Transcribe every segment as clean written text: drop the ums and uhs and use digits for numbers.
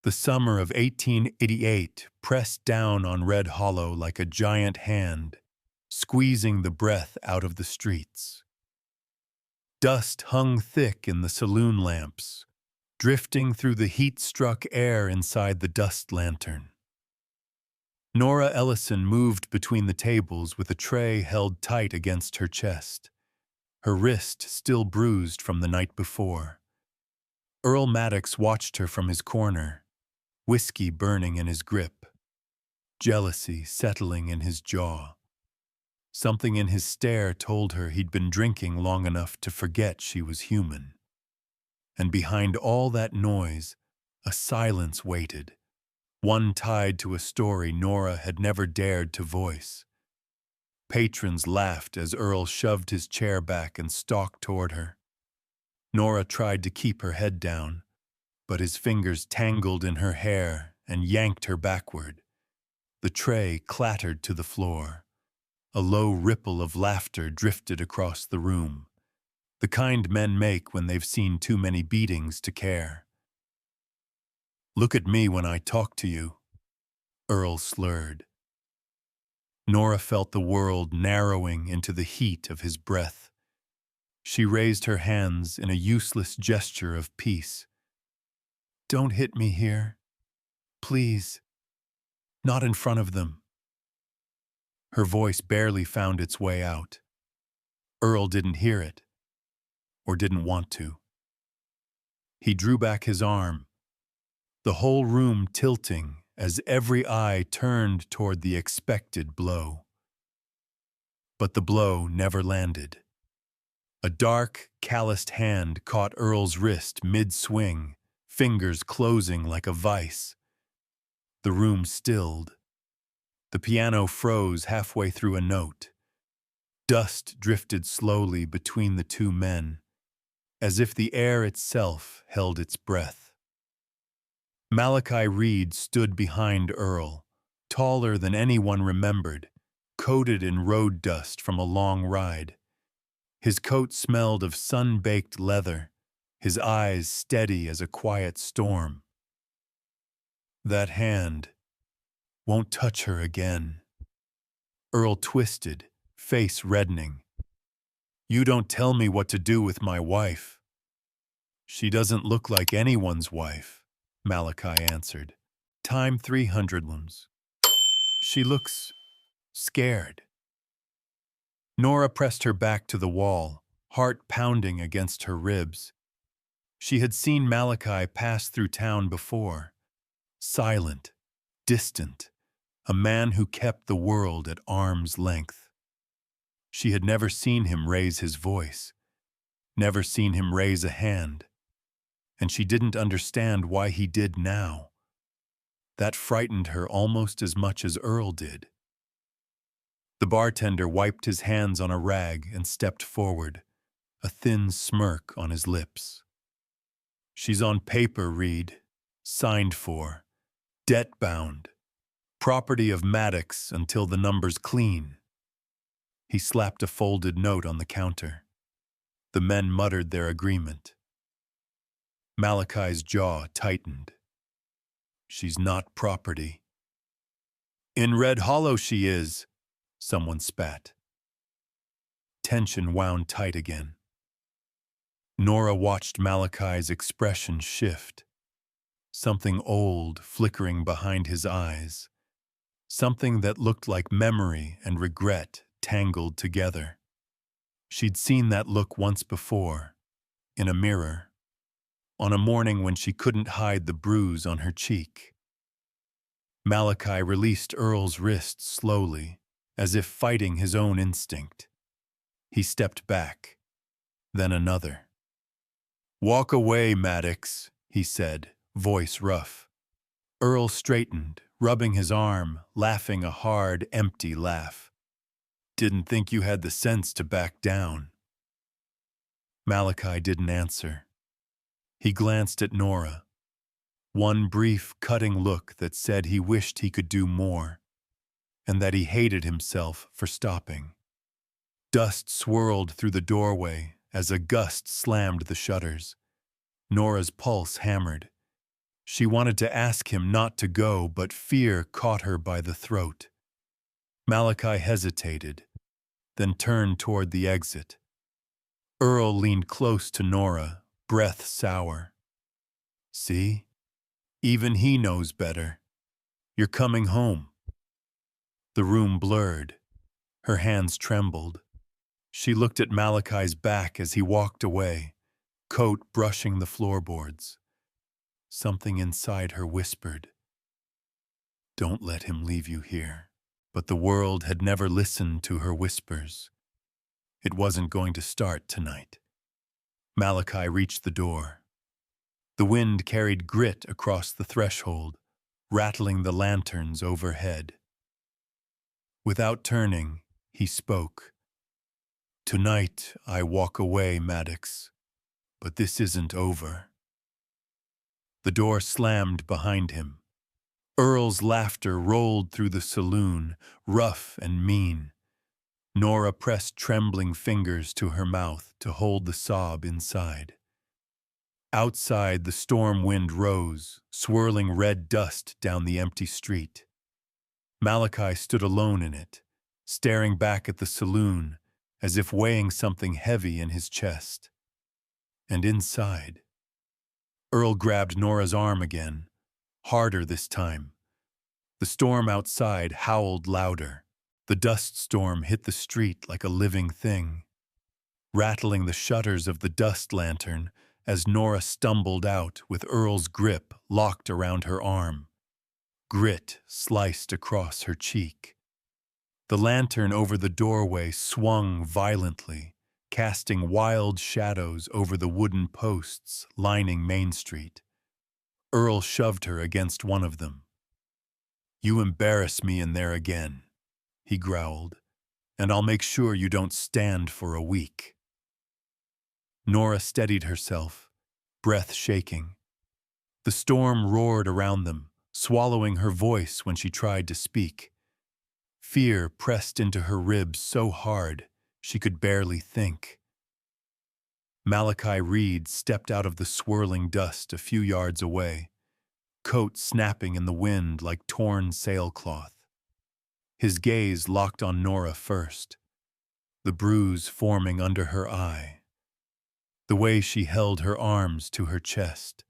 The summer of 1888 pressed down on Red Hollow like a giant hand, squeezing the breath out of the streets. Dust hung thick in the saloon lamps, drifting through the heat-struck air inside the dust lantern. Nora Ellison moved between the tables with a tray held tight against her chest, her wrist still bruised from the night before. Earl Maddox watched her from his corner, whiskey burning in his grip, jealousy settling in his jaw. Something in his stare told her he'd been drinking long enough to forget she was human. And behind all that noise, a silence waited, one tied to a story Nora had never dared to voice. Patrons laughed as Earl shoved his chair back and stalked toward her. Nora tried to keep her head down, but his fingers tangled in her hair and yanked her backward. The tray clattered to the floor. A low ripple of laughter drifted across the room, the kind men make when they've seen too many beatings to care. "Look at me when I talk to you," Earl slurred. Nora felt the world narrowing into the heat of his breath. She raised her hands in a useless gesture of peace. "Don't hit me here. Please. Not in front of them." Her voice barely found its way out. Earl didn't hear it, or didn't want to. He drew back his arm, the whole room tilting as every eye turned toward the expected blow. But the blow never landed. A dark, calloused hand caught Earl's wrist mid-swing, fingers closing like a vice. The room stilled. The piano froze halfway through a note. Dust drifted slowly between the two men, as if the air itself held its breath. Malachi Reed stood behind Earl, taller than anyone remembered, coated in road dust from a long ride. His coat smelled of sun-baked leather, his eyes steady as a quiet storm. "That hand won't touch her again." Earl twisted, face reddening. "You don't tell me what to do with my wife." "She doesn't look like anyone's wife," Malachi answered. "Time 300 lums. She looks scared." Nora pressed her back to the wall, heart pounding against her ribs. She had seen Malachi pass through town before, silent, distant, a man who kept the world at arm's length. She had never seen him raise his voice, never seen him raise a hand, and she didn't understand why he did now. That frightened her almost as much as Earl did. The bartender wiped his hands on a rag and stepped forward, a thin smirk on his lips. "She's on paper, Reed, signed for, debt-bound, property of Maddox until the number's clean." He slapped a folded note on the counter. The men muttered their agreement. Malachi's jaw tightened. "She's not property." "In Red Hollow she is," someone spat. Tension wound tight again. Nora watched Malachi's expression shift. Something old flickering behind his eyes. Something that looked like memory and regret tangled together. She'd seen that look once before, in a mirror, on a morning when she couldn't hide the bruise on her cheek. Malachi released Earl's wrist slowly, as if fighting his own instinct. He stepped back, then another. "Walk away, Maddox," he said, voice rough. Earl straightened, rubbing his arm, laughing a hard, empty laugh. "Didn't think you had the sense to back down." Malachi didn't answer. He glanced at Nora. One brief, cutting look that said he wished he could do more, and that he hated himself for stopping. Dust swirled through the doorway as a gust slammed the shutters. Nora's pulse hammered. She wanted to ask him not to go, but fear caught her by the throat. Malachi hesitated, then turned toward the exit. Earl leaned close to Nora, breath sour. "See? Even he knows better. You're coming home." The room blurred. Her hands trembled. She looked at Malachi's back as he walked away, coat brushing the floorboards. Something inside her whispered, "Don't let him leave you here." But the world had never listened to her whispers. It wasn't going to start tonight. Malachi reached the door. The wind carried grit across the threshold, rattling the lanterns overhead. Without turning, he spoke. "Tonight I walk away, Maddox, but this isn't over." The door slammed behind him. Earl's laughter rolled through the saloon, rough and mean. Nora pressed trembling fingers to her mouth to hold the sob inside. Outside, the storm wind rose, swirling red dust down the empty street. Malachi stood alone in it, staring back at the saloon as if weighing something heavy in his chest. And inside, Earl grabbed Nora's arm again, harder this time. The storm outside howled louder. The dust storm hit the street like a living thing, rattling the shutters of the dust lantern as Nora stumbled out with Earl's grip locked around her arm. Grit sliced across her cheek. The lantern over the doorway swung violently, casting wild shadows over the wooden posts lining Main Street. Earl shoved her against one of them. "You embarrass me in there again," he growled, "and I'll make sure you don't stand for a week." Nora steadied herself, breath shaking. The storm roared around them, swallowing her voice when she tried to speak. Fear pressed into her ribs so hard she could barely think. Malachi Reed stepped out of the swirling dust a few yards away, coat snapping in the wind like torn sailcloth. His gaze locked on Nora first, the bruise forming under her eye, the way she held her arms to her chest,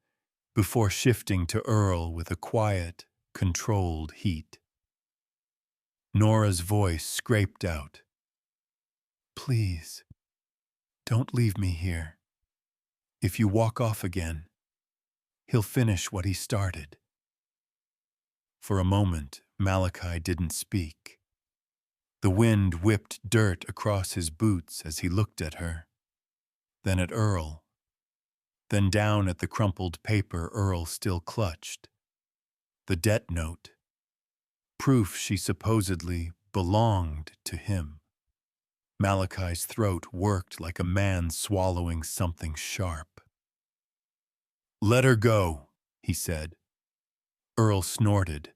before shifting to Earl with a quiet, controlled heat. Nora's voice scraped out, "Please, don't leave me here. If you walk off again, he'll finish what he started." For a moment, Malachi didn't speak. The wind whipped dirt across his boots as he looked at her, then at Earl, then down at the crumpled paper Earl still clutched. The debt note, proof she supposedly belonged to him. Malachi's throat worked like a man swallowing something sharp. "Let her go," he said. Earl snorted.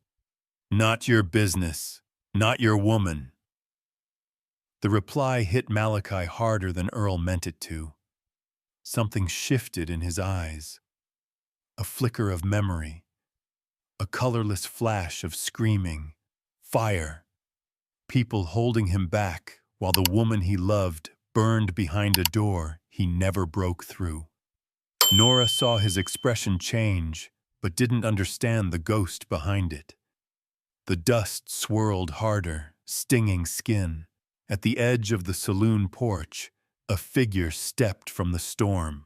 "Not your business. Not your woman." The reply hit Malachi harder than Earl meant it to. Something shifted in his eyes. A flicker of memory. A colorless flash of screaming. Fire. People holding him back while the woman he loved burned behind a door he never broke through. Nora saw his expression change, but didn't understand the ghost behind it. The dust swirled harder, stinging skin. At the edge of the saloon porch, a figure stepped from the storm.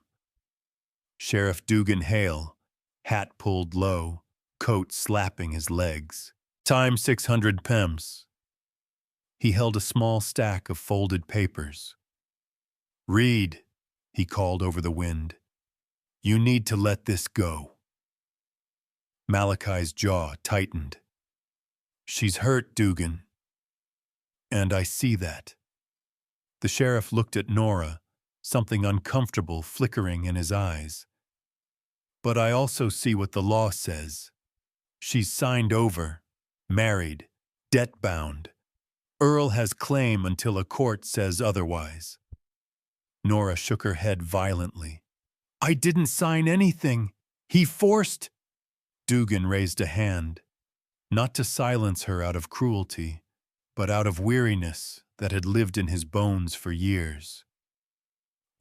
Sheriff Dugan Hale, hat pulled low, coat slapping his legs. "Time 600 pems. He held a small stack of folded papers. "Read," he called over the wind. "You need to let this go." Malachi's jaw tightened. "She's hurt, Dugan. And I see that." The sheriff looked at Nora, something uncomfortable flickering in his eyes. "But I also see what the law says. She's signed over, married, debt-bound. Earl has claim until a court says otherwise." Nora shook her head violently. "I didn't sign anything. He forced—" Dugan raised a hand, not to silence her out of cruelty, but out of weariness that had lived in his bones for years.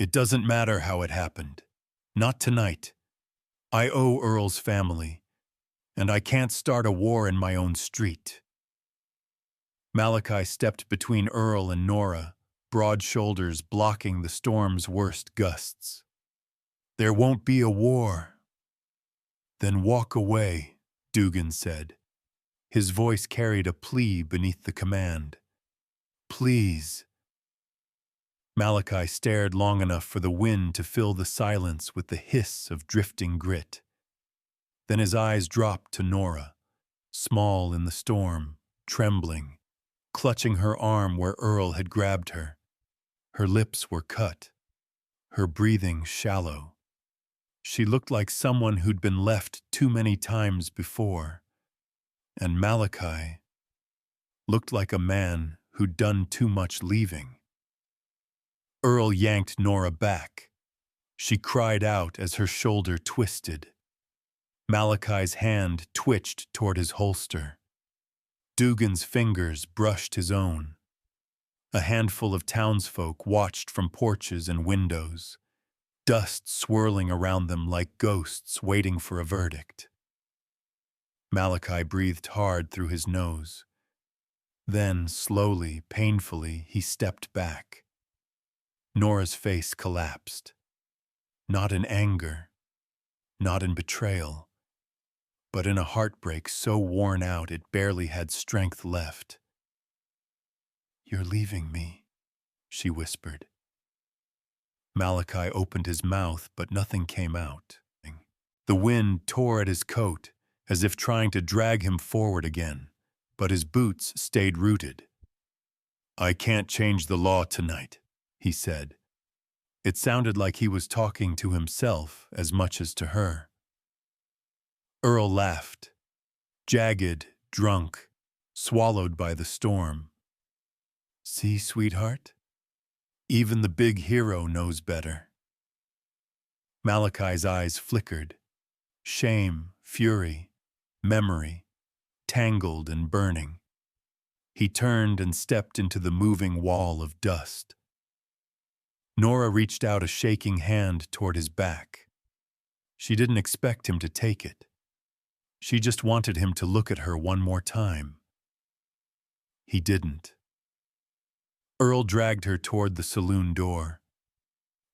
It doesn't matter how it happened. Not tonight. I owe Earl's family, and I can't start a war in my own street. Malachi stepped between Earl and Nora, broad shoulders blocking the storm's worst gusts. There won't be a war. Then walk away, Dugan said. His voice carried a plea beneath the command. Please. Malachi stared long enough for the wind to fill the silence with the hiss of drifting grit. Then his eyes dropped to Nora, small in the storm, trembling, clutching her arm where Earl had grabbed her. Her lips were cut, her breathing shallow. She looked like someone who'd been left too many times before. And Malachi looked like a man who'd done too much leaving. Earl yanked Nora back. She cried out as her shoulder twisted. Malachi's hand twitched toward his holster. Dugan's fingers brushed his own. A handful of townsfolk watched from porches and windows, dust swirling around them like ghosts waiting for a verdict. Malachi breathed hard through his nose. Then, slowly, painfully, he stepped back. Nora's face collapsed. Not in anger, not in betrayal, but in a heartbreak so worn out it barely had strength left. You're leaving me, she whispered. Malachi opened his mouth, but nothing came out. The wind tore at his coat, as if trying to drag him forward again, but his boots stayed rooted. I can't change the law tonight, he said. It sounded like he was talking to himself as much as to her. Earl laughed, jagged, drunk, swallowed by the storm. See, sweetheart? Even the big hero knows better. Malachi's eyes flickered. Shame, fury, memory, tangled and burning. He turned and stepped into the moving wall of dust. Nora reached out a shaking hand toward his back. She didn't expect him to take it. She just wanted him to look at her one more time. He didn't. Earl dragged her toward the saloon door.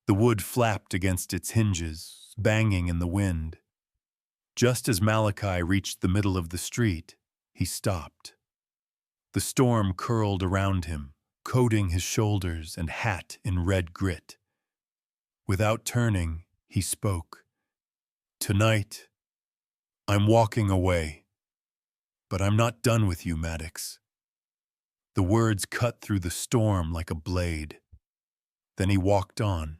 The wood flapped against its hinges, banging in the wind. Just as Malachi reached the middle of the street, he stopped. The storm curled around him, coating his shoulders and hat in red grit. Without turning, he spoke. Tonight, I'm walking away. But I'm not done with you, Maddox. The words cut through the storm like a blade. Then he walked on,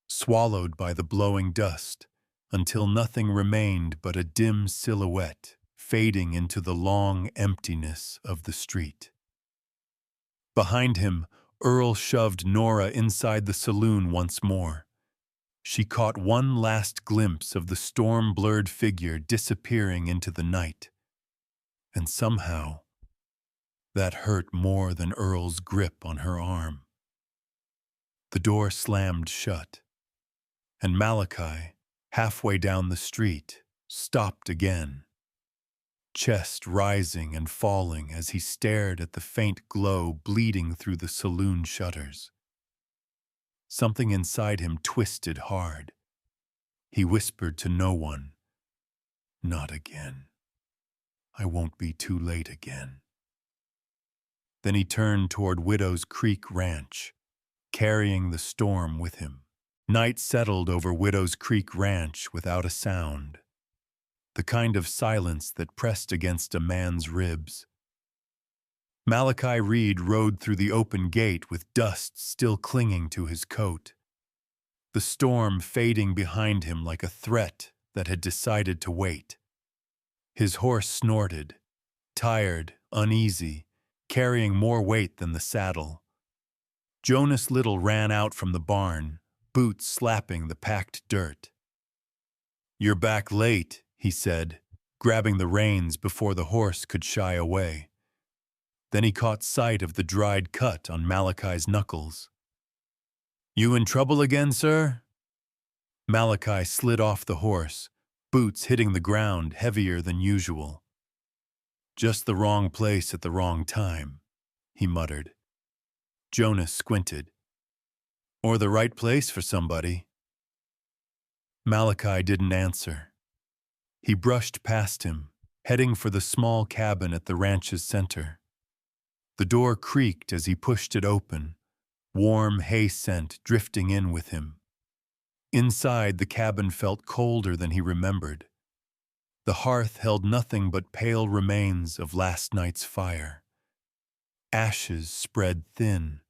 swallowed by the blowing dust, until nothing remained but a dim silhouette fading into the long emptiness of the street. Behind him, Earl shoved Nora inside the saloon once more. She caught one last glimpse of the storm-blurred figure disappearing into the night. And somehow, that hurt more than Earl's grip on her arm. The door slammed shut, and Malachi, halfway down the street, stopped again, chest rising and falling as he stared at the faint glow bleeding through the saloon shutters. Something inside him twisted hard. He whispered to no one, "Not again. I won't be too late again." Then he turned toward Widow's Creek Ranch, carrying the storm with him. Night settled over Widow's Creek Ranch without a sound, the kind of silence that pressed against a man's ribs. Malachi Reed rode through the open gate with dust still clinging to his coat, the storm fading behind him like a threat that had decided to wait. His horse snorted, tired, uneasy, carrying more weight than the saddle. Jonas Little ran out from the barn, boots slapping the packed dirt. "You're back late," he said, grabbing the reins before the horse could shy away. Then he caught sight of the dried cut on Malachi's knuckles. "You in trouble again, sir?" Malachi slid off the horse, boots hitting the ground heavier than usual. "Just the wrong place at the wrong time," he muttered. Jonas squinted. "Or the right place for somebody." Malachi didn't answer. He brushed past him, heading for the small cabin at the ranch's center. The door creaked as he pushed it open, warm hay scent drifting in with him. Inside, the cabin felt colder than he remembered. The hearth held nothing but pale remains of last night's fire. Ashes spread thin,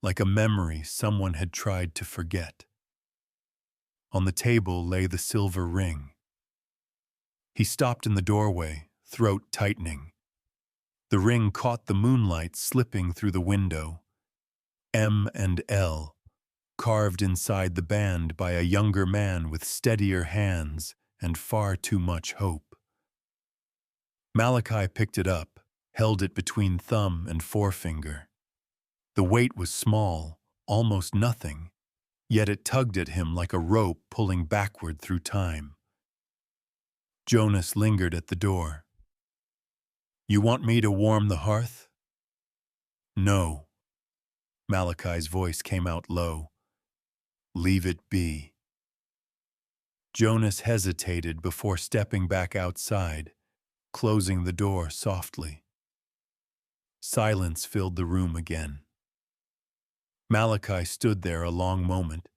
like a memory someone had tried to forget. On the table lay the silver ring. He stopped in the doorway, throat tightening. The ring caught the moonlight slipping through the window. M and L, carved inside the band by a younger man with steadier hands and far too much hope. Malachi picked it up, held it between thumb and forefinger. The weight was small, almost nothing, yet it tugged at him like a rope pulling backward through time. Jonas lingered at the door. "You want me to warm the hearth?" "No." Malachi's voice came out low. "Leave it be." Jonas hesitated before stepping back outside, closing the door softly. Silence filled the room again. Malachi stood there a long moment,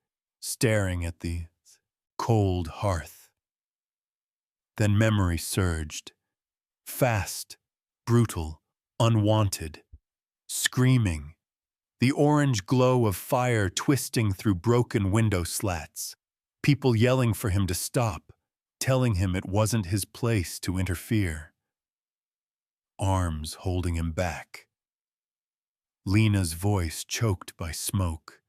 staring at the cold hearth. Then memory surged. Fast, brutal, unwanted, screaming. The orange glow of fire twisting through broken window slats. People yelling for him to stop, telling him it wasn't his place to interfere. Arms holding him back. Lena's voice choked by smoke.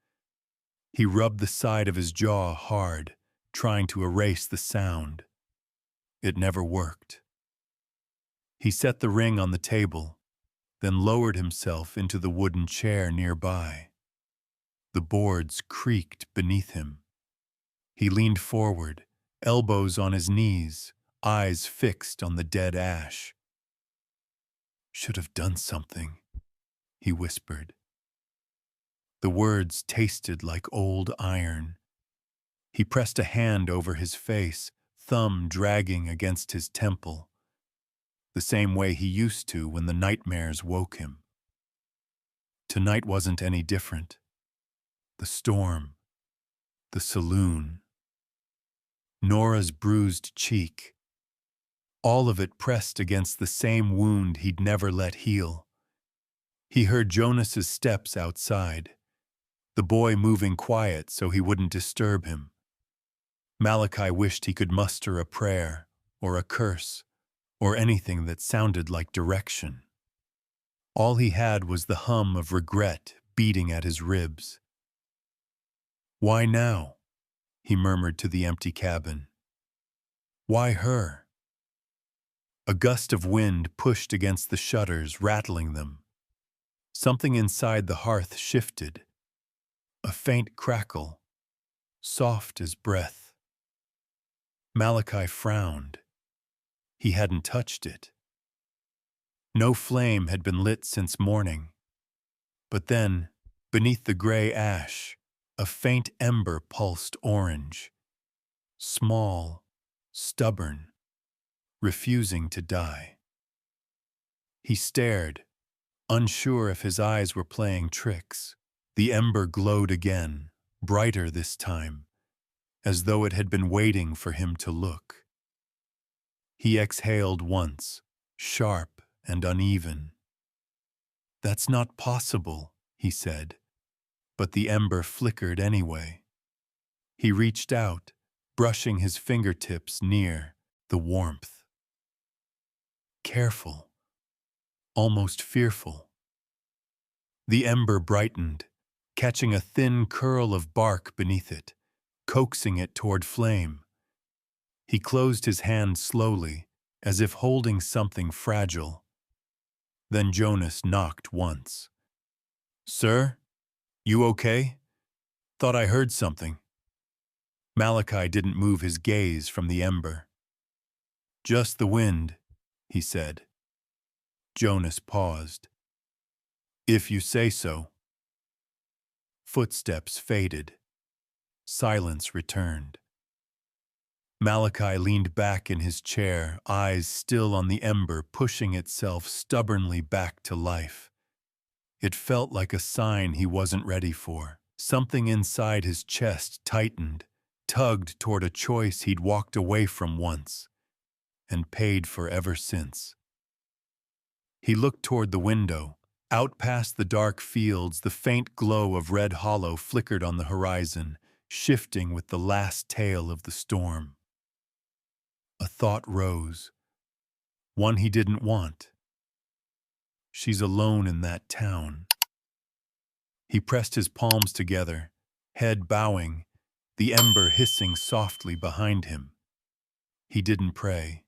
He rubbed the side of his jaw hard, trying to erase the sound. It never worked. He set the ring on the table, then lowered himself into the wooden chair nearby. The boards creaked beneath him. He leaned forward, elbows on his knees, eyes fixed on the dead ash. "Should have done something," he whispered. The words tasted like old iron. He pressed a hand over his face, thumb dragging against his temple, the same way he used to when the nightmares woke him. Tonight wasn't any different. The storm, the saloon, Nora's bruised cheek, all of it pressed against the same wound he'd never let heal. He heard Jonas's steps outside, the boy moving quiet so he wouldn't disturb him. Malachi wished he could muster a prayer, or a curse, or anything that sounded like direction. All he had was the hum of regret beating at his ribs. "Why now?" he murmured to the empty cabin. "Why her?" A gust of wind pushed against the shutters, rattling them. Something inside the hearth shifted. A faint crackle, soft as breath. Malachi frowned. He hadn't touched it. No flame had been lit since morning. But then, beneath the gray ash, a faint ember pulsed orange. Small, stubborn, refusing to die. He stared, unsure if his eyes were playing tricks. The ember glowed again, brighter this time, as though it had been waiting for him to look. He exhaled once, sharp and uneven. "That's not possible," he said, but the ember flickered anyway. He reached out, brushing his fingertips near the warmth. Careful, almost fearful. The ember brightened, catching a thin curl of bark beneath it, coaxing it toward flame. He closed his hand slowly, as if holding something fragile. Then Jonas knocked once. "Sir, you okay? Thought I heard something." Malachi didn't move his gaze from the ember. "Just the wind," he said. Jonas paused. "If you say so." Footsteps faded. Silence returned. Malachi leaned back in his chair, eyes still on the ember, pushing itself stubbornly back to life. It felt like a sign he wasn't ready for. Something inside his chest tightened, tugged toward a choice he'd walked away from once, and paid for ever since. He looked toward the window. Out past the dark fields, the faint glow of Red Hollow flickered on the horizon, shifting with the last tail of the storm. A thought rose, one he didn't want. She's alone in that town. He pressed his palms together, head bowing, the ember hissing softly behind him. He didn't pray.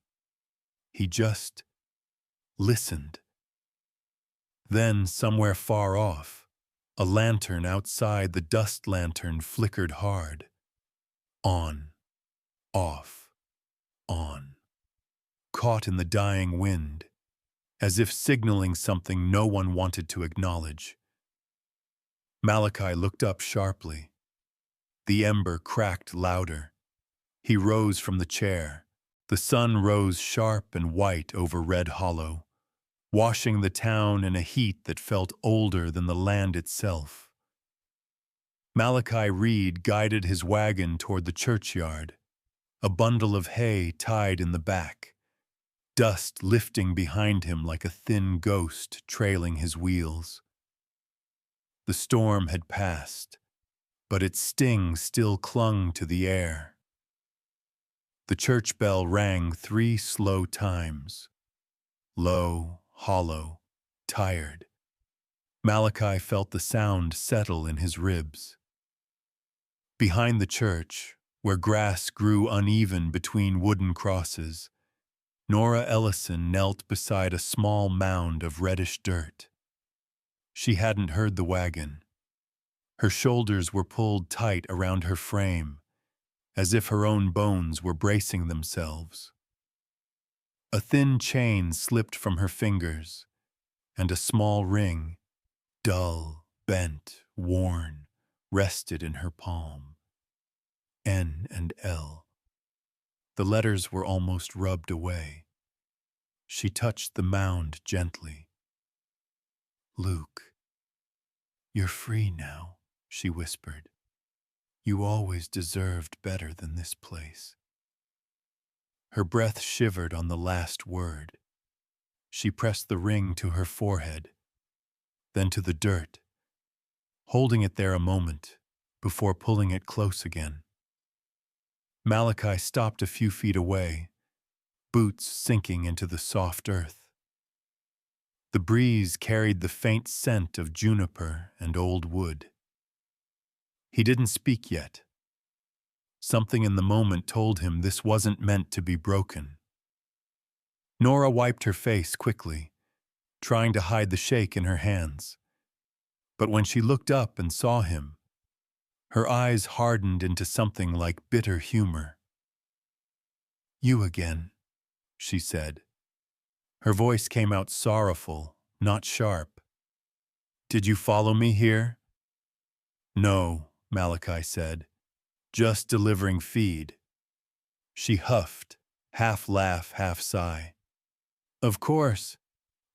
He just listened. Then, somewhere far off, a lantern outside the dust lantern flickered hard. On, off, on. Caught in the dying wind, as if signaling something no one wanted to acknowledge. Malachi looked up sharply. The ember cracked louder. He rose from the chair. The sun rose sharp and white over Red Hollow, washing the town in a heat that felt older than the land itself. Malachi Reed guided his wagon toward the churchyard, a bundle of hay tied in the back, dust lifting behind him like a thin ghost trailing his wheels. The storm had passed, but its sting still clung to the air. The church bell rang 3 slow times. Low, hollow, tired. Malachi felt the sound settle in his ribs. Behind the church, where grass grew uneven between wooden crosses, Nora Ellison knelt beside a small mound of reddish dirt. She hadn't heard the wagon. Her shoulders were pulled tight around her frame, as if her own bones were bracing themselves. A thin chain slipped from her fingers, and a small ring, dull, bent, worn, rested in her palm. N and L. The letters were almost rubbed away. She touched the mound gently. "Luke, you're free now," she whispered. "You always deserved better than this place." Her breath shivered on the last word. She pressed the ring to her forehead, then to the dirt, holding it there a moment before pulling it close again. Malachi stopped a few feet away, boots sinking into the soft earth. The breeze carried the faint scent of juniper and old wood. He didn't speak yet. Something in the moment told him this wasn't meant to be broken. Nora wiped her face quickly, trying to hide the shake in her hands. But when she looked up and saw him, her eyes hardened into something like bitter humor. "You again," she said. Her voice came out sorrowful, not sharp. "Did you follow me here?" "No," Malachi said. "Just delivering feed." She huffed, half laugh, half sigh. "Of course.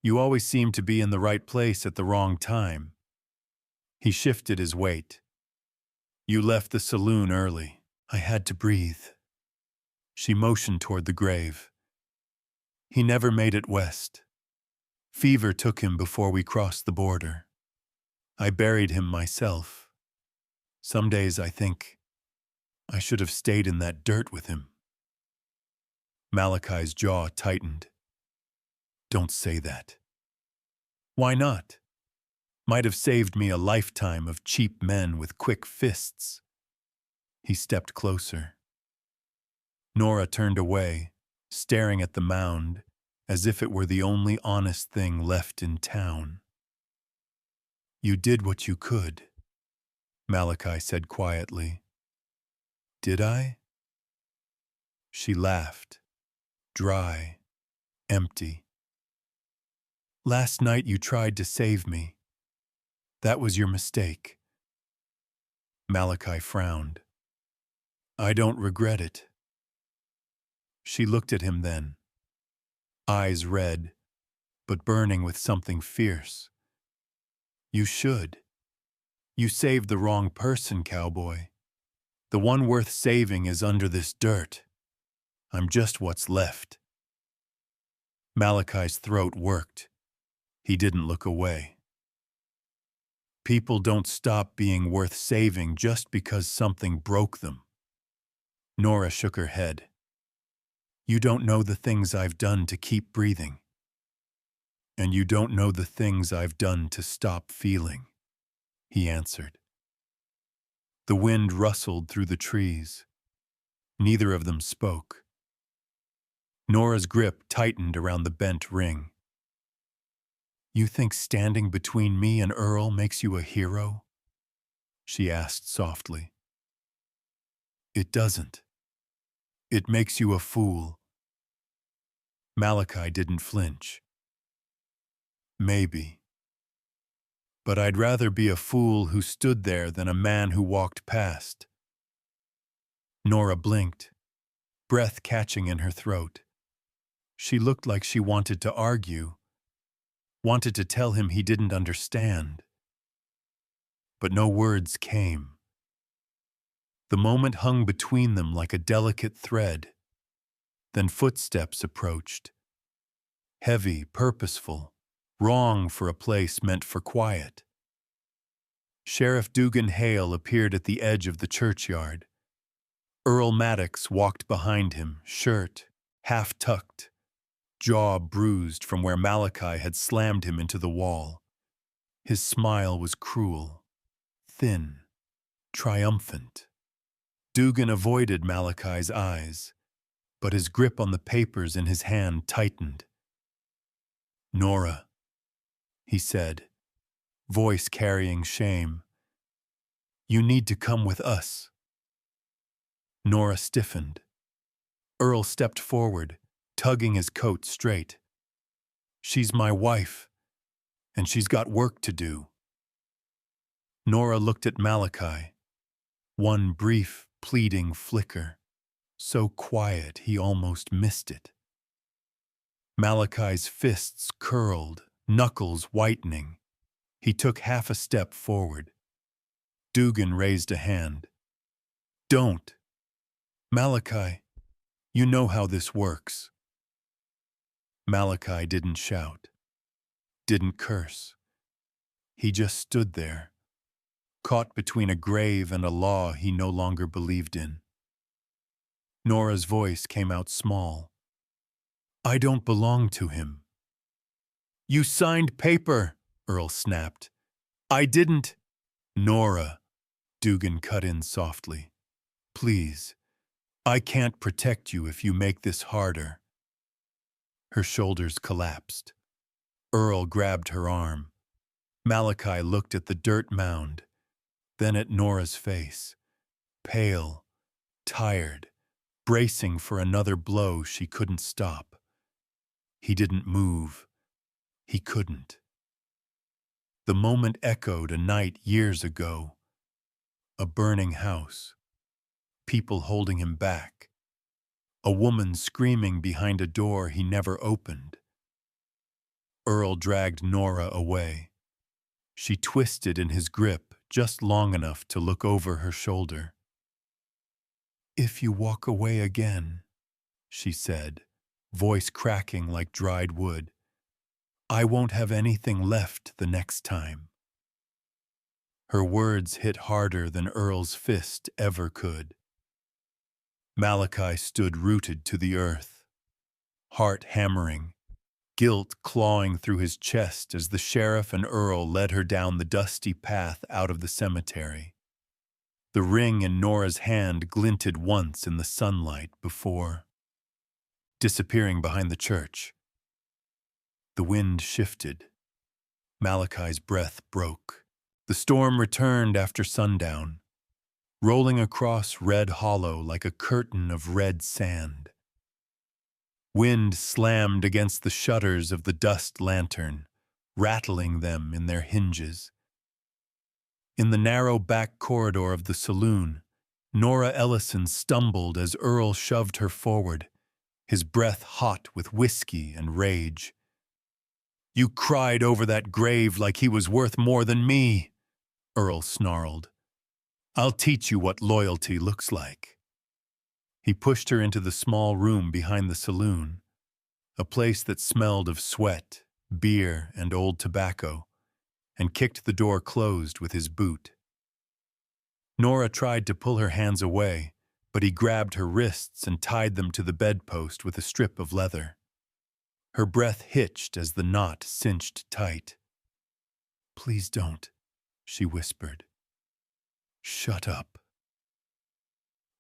You always seem to be in the right place at the wrong time." He shifted his weight. "You left the saloon early. I had to breathe." She motioned toward the grave. "He never made it west. Fever took him before we crossed the border. I buried him myself. Some days I think I should have stayed in that dirt with him." Malachi's jaw tightened. "Don't say that." "Why not? Might have saved me a lifetime of cheap men with quick fists." He stepped closer. Nora turned away, staring at the mound as if it were the only honest thing left in town. "You did what you could," Malachi said quietly. "Did I?" She laughed, dry, empty. "Last night you tried to save me. That was your mistake." Malachi frowned. "I don't regret it." She looked at him then, eyes red, but burning with something fierce. "You should. You saved the wrong person, cowboy. The one worth saving is under this dirt. I'm just what's left." Malachi's throat worked. He didn't look away. "People don't stop being worth saving just because something broke them." Nora shook her head. "You don't know the things I've done to keep breathing. And you don't know the things I've done to stop feeling," he answered. The wind rustled through the trees. Neither of them spoke. Nora's grip tightened around the bent ring. "You think standing between me and Earl makes you a hero?" she asked softly. "It doesn't. It makes you a fool." Malachi didn't flinch. "Maybe. But I'd rather be a fool who stood there than a man who walked past." Nora blinked, breath catching in her throat. She looked like she wanted to argue, wanted to tell him he didn't understand. But no words came. The moment hung between them like a delicate thread. Then footsteps approached. Heavy, purposeful, wrong for a place meant for quiet. Sheriff Dugan Hale appeared at the edge of the churchyard. Earl Maddox walked behind him, shirt half tucked, jaw bruised from where Malachi had slammed him into the wall. His smile was cruel, thin, triumphant. Dugan avoided Malachi's eyes, but his grip on the papers in his hand tightened. "Nora," he said, voice carrying shame, "you need to come with us." Nora stiffened. Earl stepped forward, tugging his coat straight. "She's my wife, and she's got work to do." Nora looked at Malachi, one brief, pleading flicker, so quiet he almost missed it. Malachi's fists curled, knuckles whitening. He took half a step forward. Dugan raised a hand. "Don't. Malachi, you know how this works." Malachi didn't shout, didn't curse. He just stood there, caught between a grave and a law he no longer believed in. Nora's voice came out small. "I don't belong to him." "You signed paper," Earl snapped. "I didn't." "Nora," Dugan cut in softly. "Please, I can't protect you if you make this harder." Her shoulders collapsed. Earl grabbed her arm. Malachi looked at the dirt mound, then at Nora's face, pale, tired, bracing for another blow she couldn't stop. He didn't move. He couldn't. The moment echoed a night years ago. A burning house. People holding him back. A woman screaming behind a door he never opened. Earl dragged Nora away. She twisted in his grip just long enough to look over her shoulder. "If you walk away again," she said, voice cracking like dried wood, "I won't have anything left the next time." Her words hit harder than Earl's fist ever could. Malachi stood rooted to the earth, heart hammering, guilt clawing through his chest as the sheriff and Earl led her down the dusty path out of the cemetery. The ring in Nora's hand glinted once in the sunlight before disappearing behind the church. The wind shifted. Malachi's breath broke. The storm returned after sundown, rolling across Red Hollow like a curtain of red sand. Wind slammed against the shutters of the dust lantern, rattling them in their hinges. In the narrow back corridor of the saloon, Nora Ellison stumbled as Earl shoved her forward, his breath hot with whiskey and rage. "You cried over that grave like he was worth more than me," Earl snarled. "I'll teach you what loyalty looks like." He pushed her into the small room behind the saloon, a place that smelled of sweat, beer, and old tobacco, and kicked the door closed with his boot. Nora tried to pull her hands away, but he grabbed her wrists and tied them to the bedpost with a strip of leather. Her breath hitched as the knot cinched tight. "Please don't," she whispered. "Shut up."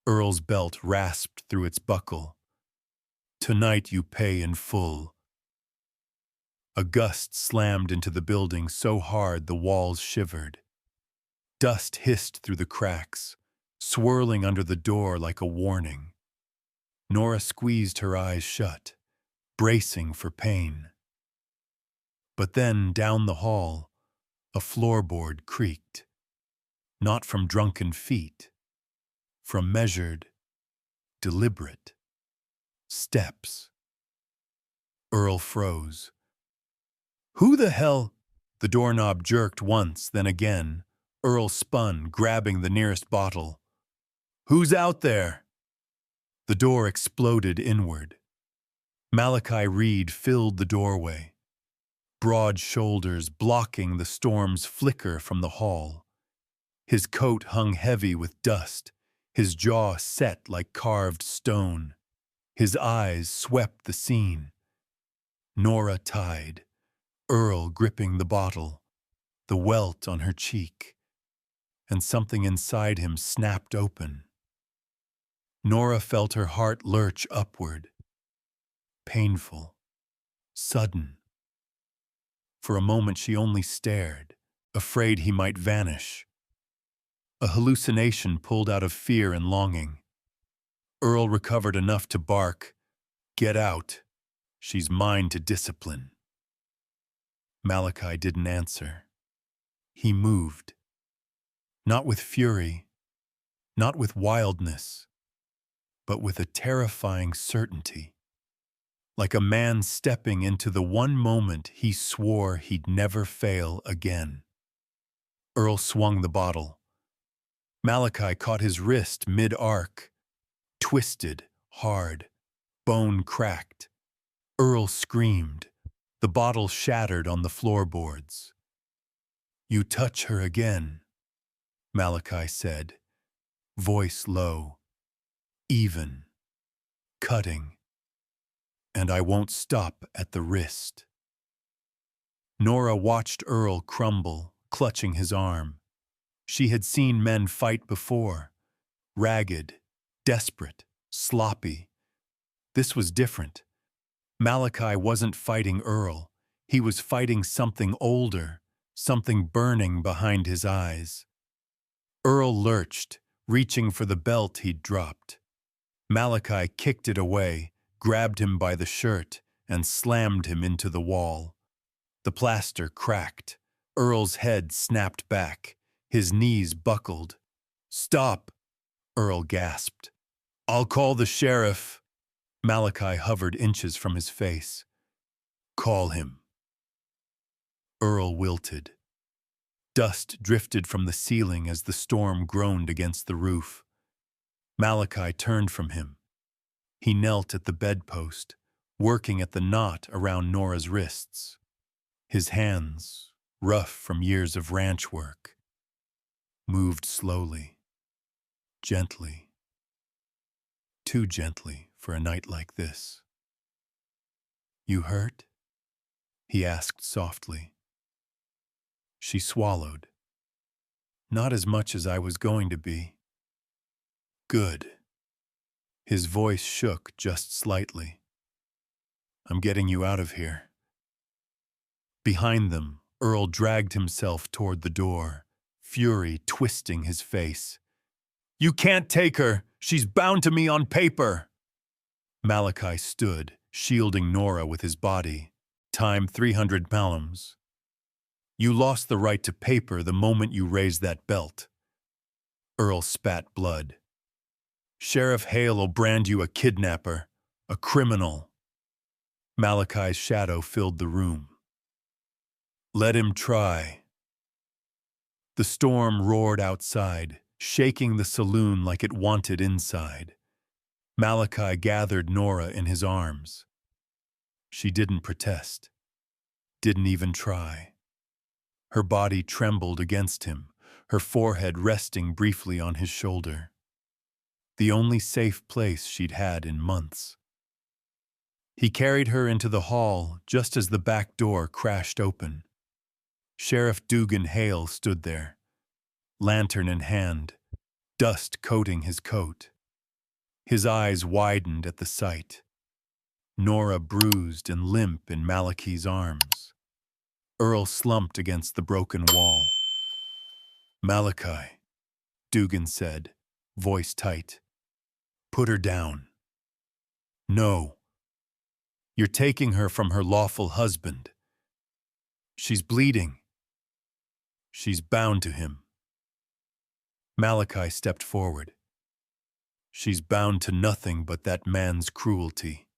Earl's belt rasped through its buckle. "Tonight you pay in full." A gust slammed into the building so hard the walls shivered. Dust hissed through the cracks, swirling under the door like a warning. Nora squeezed her eyes shut, bracing for pain. But then, down the hall, a floorboard creaked. Not from drunken feet, from measured, deliberate steps. Earl froze. "Who the hell?" The doorknob jerked once, then again. Earl spun, grabbing the nearest bottle. "Who's out there?" The door exploded inward. Malachi Reed filled the doorway, broad shoulders blocking the storm's flicker from the hall. His coat hung heavy with dust, his jaw set like carved stone. His eyes swept the scene. Nora tied, Earl gripping the bottle, the welt on her cheek, and something inside him snapped open. Nora felt her heart lurch upward. Painful, sudden. For a moment she only stared, afraid he might vanish. A hallucination pulled out of fear and longing. Earl recovered enough to bark, "Get out. She's mine to discipline." Malachi didn't answer. He moved. Not with fury, not with wildness, but with a terrifying certainty. Like a man stepping into the one moment he swore he'd never fail again. Earl swung the bottle. Malachi caught his wrist mid-arc, twisted, hard, bone cracked. Earl screamed. The bottle shattered on the floorboards. "You touch her again," Malachi said, voice low, even, cutting, "and I won't stop at the wrist." Nora watched Earl crumble, clutching his arm. She had seen men fight before, ragged, desperate, sloppy. This was different. Malachi wasn't fighting Earl. He was fighting something older, something burning behind his eyes. Earl lurched, reaching for the belt he'd dropped. Malachi kicked it away, grabbed him by the shirt, and slammed him into the wall. The plaster cracked. Earl's head snapped back. His knees buckled. "Stop!" Earl gasped. "I'll call the sheriff." Malachi hovered inches from his face. "Call him." Earl wilted. Dust drifted from the ceiling as the storm groaned against the roof. Malachi turned from him. He knelt at the bedpost, working at the knot around Nora's wrists. His hands, rough from years of ranch work, moved slowly, gently, too gently for a night like this. "You hurt?" he asked softly. She swallowed. "Not as much as I was going to be." "Good." His voice shook just slightly. I'm getting you out of here." Behind them, Earl dragged himself toward the door, fury twisting his face. "You can't take her! She's bound to me on paper!" Malachi stood, shielding Nora with his body. Time 300 malums. "You lost the right to paper the moment you raised that belt." Earl spat blood. "Sheriff Hale'll brand you a kidnapper, a criminal." Malachi's shadow filled the room. "Let him try." The storm roared outside, shaking the saloon like it wanted inside. Malachi gathered Nora in his arms. She didn't protest, didn't even try. Her body trembled against him, her forehead resting briefly on his shoulder. The only safe place she'd had in months. He carried her into the hall just as the back door crashed open. Sheriff Dugan Hale stood there, lantern in hand, dust coating his coat. His eyes widened at the sight. Nora bruised and limp in Malachi's arms. Earl slumped against the broken wall. "Malachi," Dugan said, voice tight. "Put her down." "No. You're taking her from her lawful husband. She's bleeding. She's bound to him." Malachi stepped forward. "She's bound to nothing but that man's cruelty."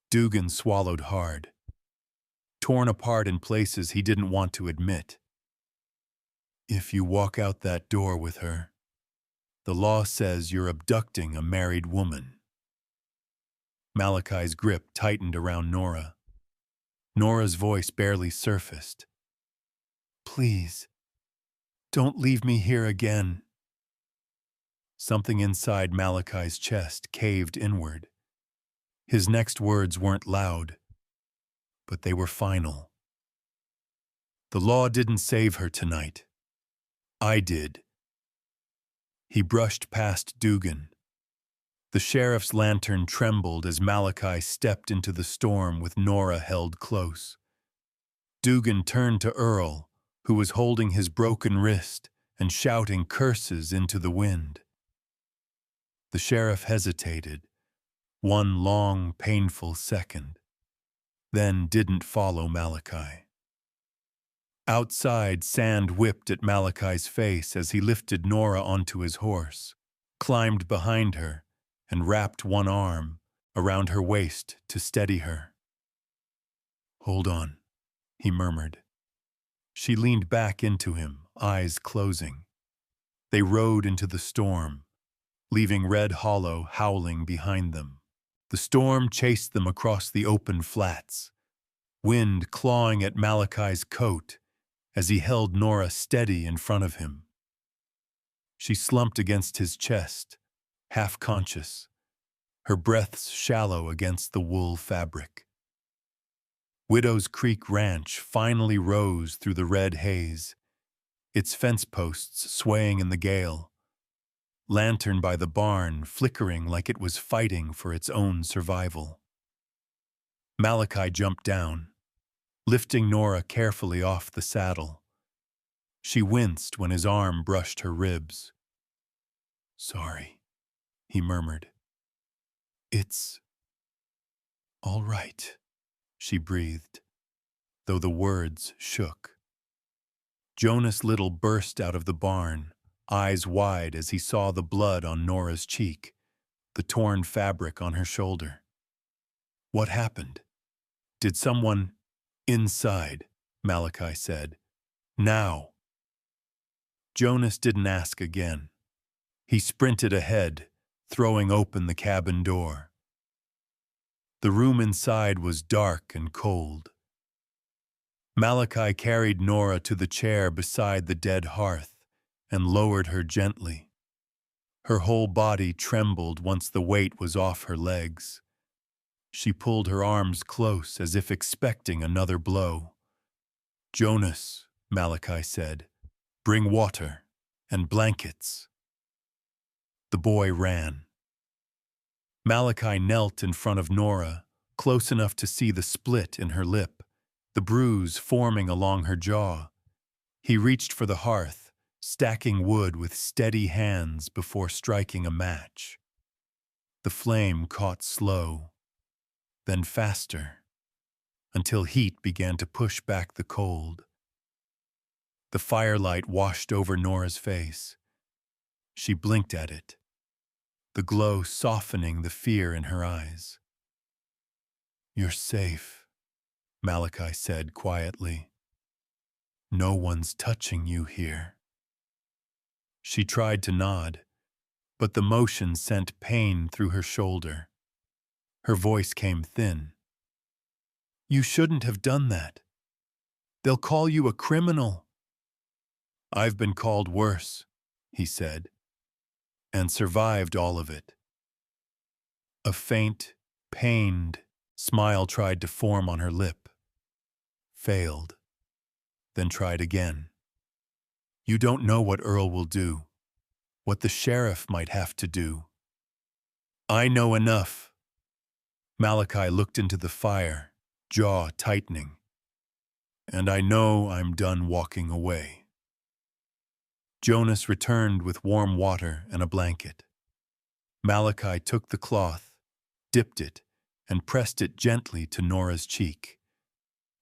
Dugan swallowed hard, torn apart in places he didn't want to admit. "If you walk out that door with her, the law says you're abducting a married woman." Malachi's grip tightened around Nora. Nora's voice barely surfaced. "Please, don't leave me here again." Something inside Malachi's chest caved inward. His next words weren't loud, but they were final. "The law didn't save her tonight. I did." He brushed past Dugan. The sheriff's lantern trembled as Malachi stepped into the storm with Nora held close. Dugan turned to Earl, who was holding his broken wrist and shouting curses into the wind. The sheriff hesitated, one long, painful second, then didn't follow Malachi. Outside, sand whipped at Malachi's face as he lifted Nora onto his horse, climbed behind her, and wrapped one arm around her waist to steady her. "Hold on," he murmured. She leaned back into him, eyes closing. They rode into the storm, leaving Red Hollow howling behind them. The storm chased them across the open flats, wind clawing at Malachi's coat as he held Nora steady in front of him. She slumped against his chest, half conscious, her breaths shallow against the wool fabric. Widow's Creek Ranch finally rose through the red haze, its fence posts swaying in the gale, lantern by the barn flickering like it was fighting for its own survival. Malachi jumped down, lifting Nora carefully off the saddle. She winced when his arm brushed her ribs. "Sorry," he murmured. "It's all right," she breathed, though the words shook. Jonas Little burst out of the barn, eyes wide as he saw the blood on Nora's cheek, the torn fabric on her shoulder. "What happened? Did someone—" "Inside," Malachi said. "Now." Jonas didn't ask again. He sprinted ahead, throwing open the cabin door. The room inside was dark and cold. Malachi carried Nora to the chair beside the dead hearth and lowered her gently. Her whole body trembled once the weight was off her legs. She pulled her arms close as if expecting another blow. "Jonas," Malachi said, "bring water and blankets." The boy ran. Malachi knelt in front of Nora, close enough to see the split in her lip, the bruise forming along her jaw. He reached for the hearth, stacking wood with steady hands before striking a match. The flame caught slow, then faster, until heat began to push back the cold. The firelight washed over Nora's face. She blinked at it, the glow softening the fear in her eyes. "You're safe," Malachi said quietly. "No one's touching you here." She tried to nod, but the motion sent pain through her shoulder. Her voice came thin. "You shouldn't have done that. They'll call you a criminal." "I've been called worse," he said, "and survived all of it." A faint, pained smile tried to form on her lip. Failed. Then tried again. "You don't know what Earl will do, what the sheriff might have to do." "I know enough." Malachi looked into the fire, jaw tightening. "And I know I'm done walking away." Jonas returned with warm water and a blanket. Malachi took the cloth, dipped it, and pressed it gently to Nora's cheek.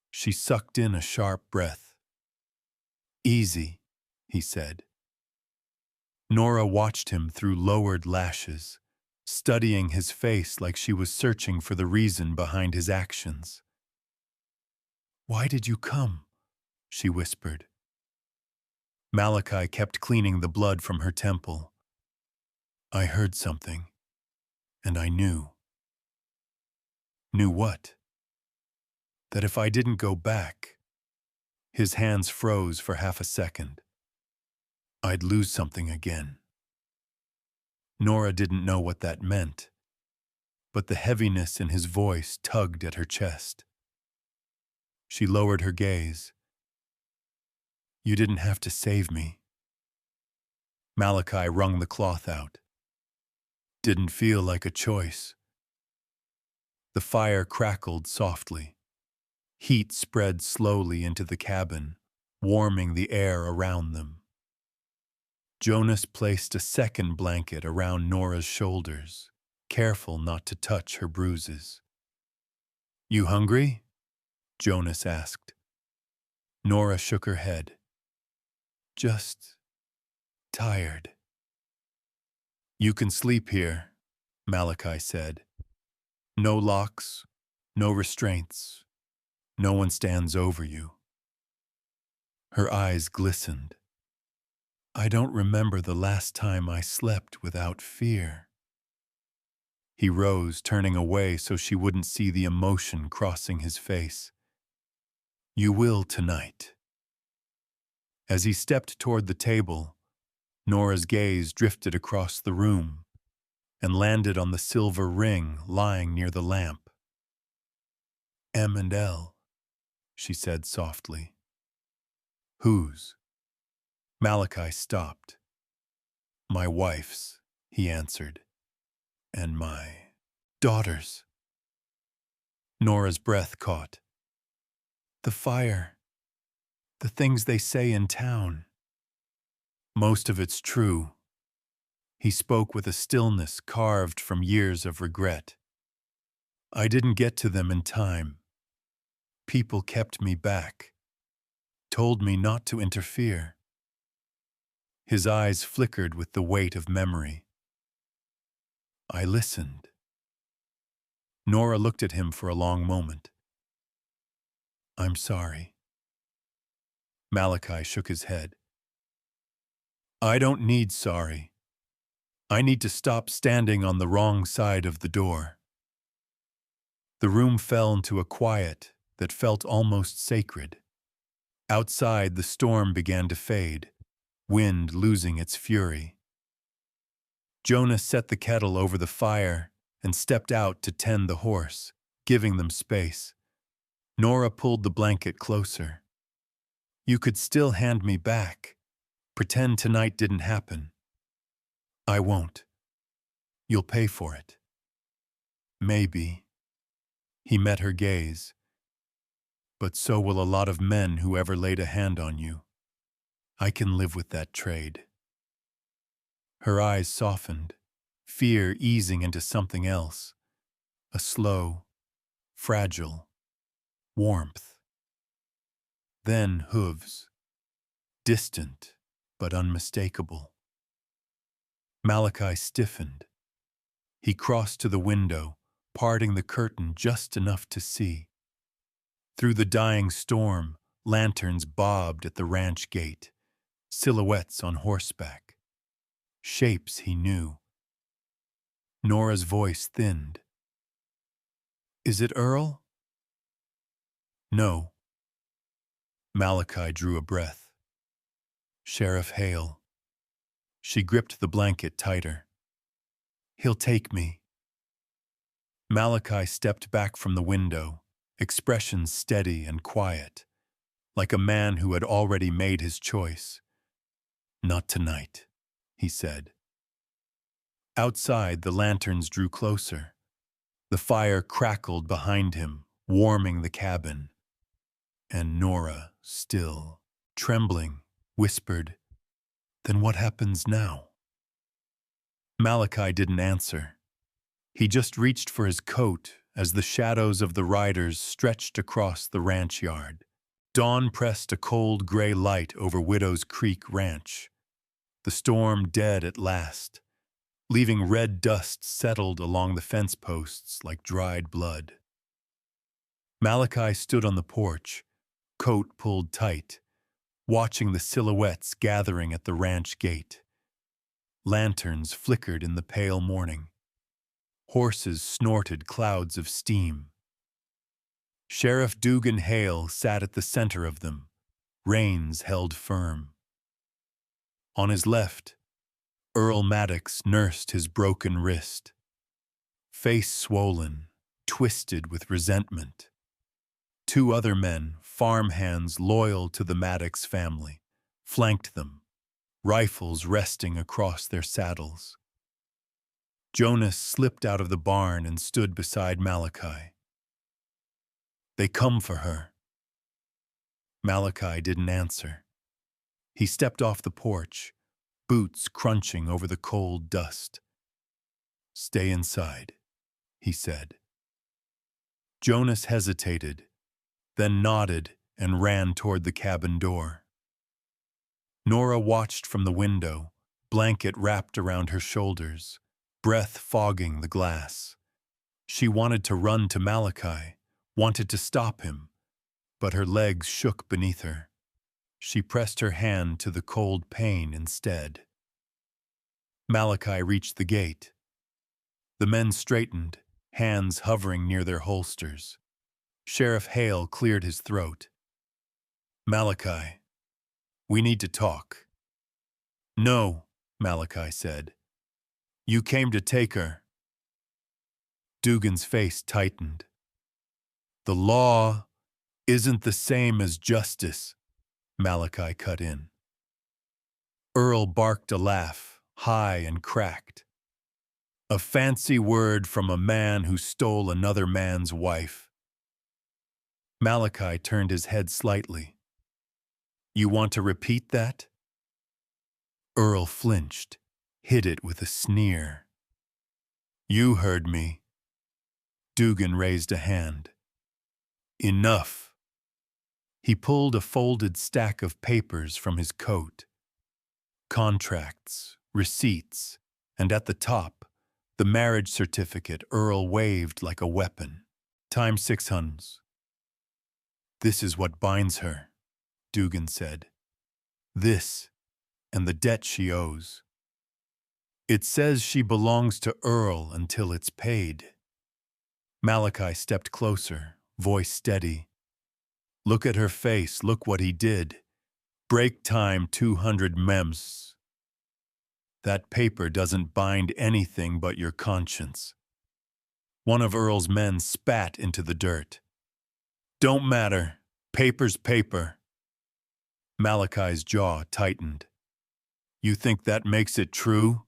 She sucked in a sharp breath. "Easy," he said. Nora watched him through lowered lashes, studying his face like she was searching for the reason behind his actions. "Why did you come?" she whispered. Malachi kept cleaning the blood from her temple. "I heard something, and I knew." "Knew what?" "That if I didn't go back," his hands froze for half a second, "I'd lose something again." Nora didn't know what that meant, but the heaviness in his voice tugged at her chest. She lowered her gaze. "You didn't have to save me." Malachi wrung the cloth out. "Didn't feel like a choice." The fire crackled softly. Heat spread slowly into the cabin, warming the air around them. Jonas placed a second blanket around Nora's shoulders, careful not to touch her bruises. "You hungry?" Jonas asked. Nora shook her head. "Just tired." "You can sleep here," Malachi said. "No locks, no restraints. No one stands over you." Her eyes glistened. "I don't remember the last time I slept without fear." He rose, turning away so she wouldn't see the emotion crossing his face. "You will tonight." As he stepped toward the table, Nora's gaze drifted across the room and landed on the silver ring lying near the lamp. "M&L," she said softly. "Whose?" Malachi stopped. "My wife's," he answered. "And my daughter's." Nora's breath caught. "The fire. The things they say in town." "Most of it's true." He spoke with a stillness carved from years of regret. "I didn't get to them in time. People kept me back, told me not to interfere." His eyes flickered with the weight of memory. "I listened." Nora looked at him for a long moment. "I'm sorry." Malachi shook his head. "I don't need sorry. I need to stop standing on the wrong side of the door." The room fell into a quiet that felt almost sacred. Outside, the storm began to fade, wind losing its fury. Jonas set the kettle over the fire and stepped out to tend the horse, giving them space. Nora pulled the blanket closer. "You could still hand me back. Pretend tonight didn't happen." "I won't. You'll pay for it." "Maybe." He met her gaze. But so will a lot of men who ever laid a hand on you. I can live with that trade. Her eyes softened, fear easing into something else, a slow, fragile warmth. Then hooves, distant but unmistakable. Malachi stiffened. He crossed to the window, parting the curtain just enough to see. Through the dying storm, lanterns bobbed at the ranch gate, silhouettes on horseback. Shapes he knew. Nora's voice thinned. Is it Earl? No. Malachi drew a breath. Sheriff Hale. She gripped the blanket tighter. He'll take me. Malachi stepped back from the window, expression steady and quiet, like a man who had already made his choice. Not tonight, he said. Outside, the lanterns drew closer. The fire crackled behind him, warming the cabin. And Nora, still, trembling, whispered, "Then what happens now?" Malachi didn't answer. He just reached for his coat as the shadows of the riders stretched across the ranch yard. Dawn pressed a cold gray light over Widow's Creek Ranch. The storm dead at last, leaving red dust settled along the fence posts like dried blood. Malachi stood on the porch, coat pulled tight, watching the silhouettes gathering at the ranch gate. Lanterns flickered in the pale morning. Horses snorted clouds of steam. Sheriff Dugan Hale sat at the center of them, reins held firm. On his left, Earl Maddox nursed his broken wrist, face swollen, twisted with resentment. Two other men, farmhands loyal to the Maddox family, flanked them, rifles resting across their saddles. Jonas slipped out of the barn and stood beside Malachi. They come for her. Malachi didn't answer. He stepped off the porch, boots crunching over the cold dust. Stay inside, he said. Jonas hesitated, then nodded and ran toward the cabin door. Nora watched from the window, blanket wrapped around her shoulders, breath fogging the glass. She wanted to run to Malachi, wanted to stop him, but her legs shook beneath her. She pressed her hand to the cold pane instead. Malachi reached the gate. The men straightened, hands hovering near their holsters. Sheriff Hale cleared his throat. Malachi, we need to talk. No, Malachi said. You came to take her. Dugan's face tightened. The law isn't the same as justice, Malachi cut in. Earl barked a laugh, high and cracked. A fancy word from a man who stole another man's wife. Malachi turned his head slightly. You want to repeat that? Earl flinched, hid it with a sneer. You heard me. Dugan raised a hand. Enough. He pulled a folded stack of papers from his coat. Contracts, receipts, and at the top, the marriage certificate Earl waved like a weapon. Times 600. This is what binds her, Dugan said. This, and the debt she owes. It says she belongs to Earl until it's paid. Malachi stepped closer, voice steady. Look at her face, look what he did. Break time 200 mems. That paper doesn't bind anything but your conscience. One of Earl's men spat into the dirt. Don't matter. Paper's paper. Malachi's jaw tightened. You think that makes it true?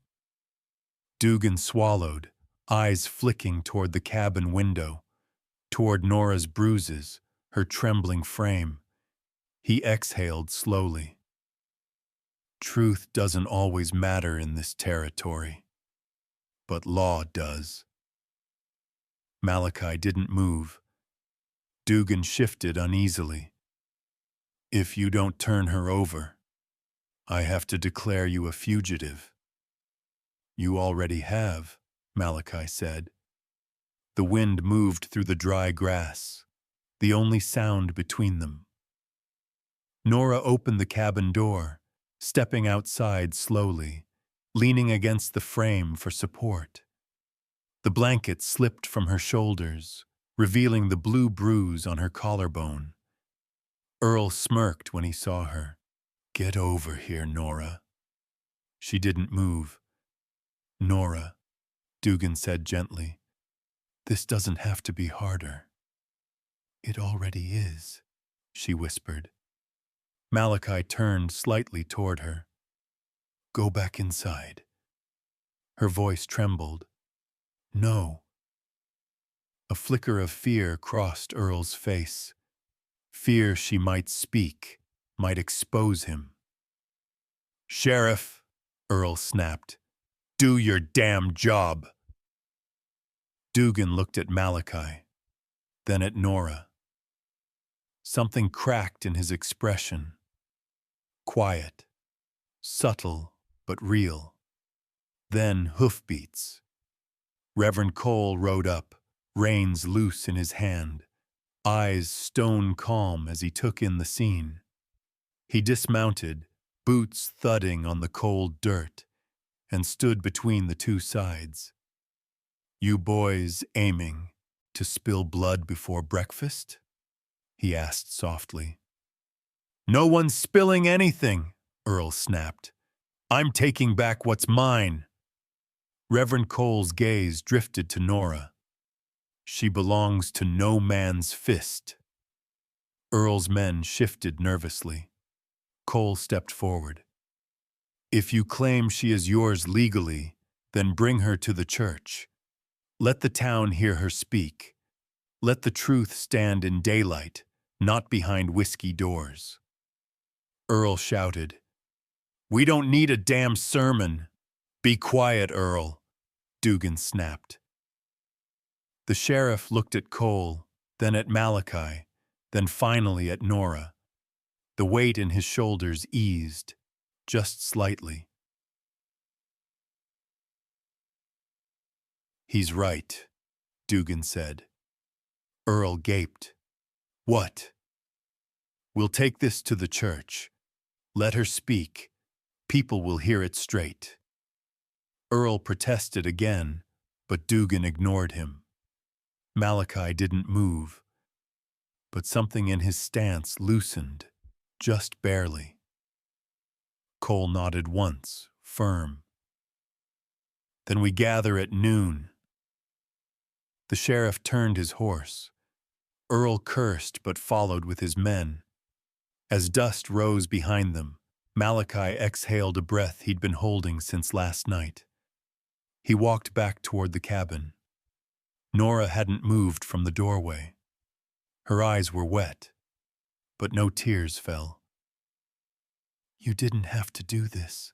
Dugan swallowed, eyes flicking toward the cabin window. toward Nora's bruises, her trembling frame. He exhaled slowly. Truth doesn't always matter in this territory, but law does. Malachi didn't move. Dugan shifted uneasily. If you don't turn her over, I have to declare you a fugitive. You already have, Malachi said. The wind moved through the dry grass, the only sound between them. Nora opened the cabin door, stepping outside slowly, leaning against the frame for support. The blanket slipped from her shoulders, revealing the blue bruise on her collarbone. Earl smirked when he saw her. Get over here, Nora. She didn't move. Nora, Dugan said gently, this doesn't have to be harder. It already is, she whispered. Malachi turned slightly toward her. Go back inside. Her voice trembled. No. A flicker of fear crossed Earl's face. Fear she might speak, might expose him. Sheriff, Earl snapped, do your damn job. Dugan looked at Malachi, then at Nora. Something cracked in his expression. Quiet, subtle, but real. Then hoofbeats. Reverend Cole rode up, reins loose in his hand, eyes stone calm as he took in the scene. He dismounted, boots thudding on the cold dirt, and stood between the two sides. You boys aiming to spill blood before breakfast? He asked softly. No one's spilling anything, Earl snapped. I'm taking back what's mine. Reverend Cole's gaze drifted to Nora. She belongs to no man's fist. Earl's men shifted nervously. Cole stepped forward. If you claim she is yours legally, then bring her to the church. Let the town hear her speak. Let the truth stand in daylight, not behind whiskey doors. Earl shouted, We don't need a damn sermon. Be quiet, Earl, Dugan snapped. The sheriff looked at Cole, then at Malachi, then finally at Nora. The weight in his shoulders eased, just slightly. He's right, Dugan said. Earl gaped. What? We'll take this to the church. Let her speak. People will hear it straight. Earl protested again, but Dugan ignored him. Malachi didn't move, but something in his stance loosened, just barely. Cole nodded once, firm. Then we gather at noon. The sheriff turned his horse. Earl cursed but followed with his men. As dust rose behind them, Malachi exhaled a breath he'd been holding since last night. He walked back toward the cabin. Nora hadn't moved from the doorway. Her eyes were wet, but no tears fell. You didn't have to do this,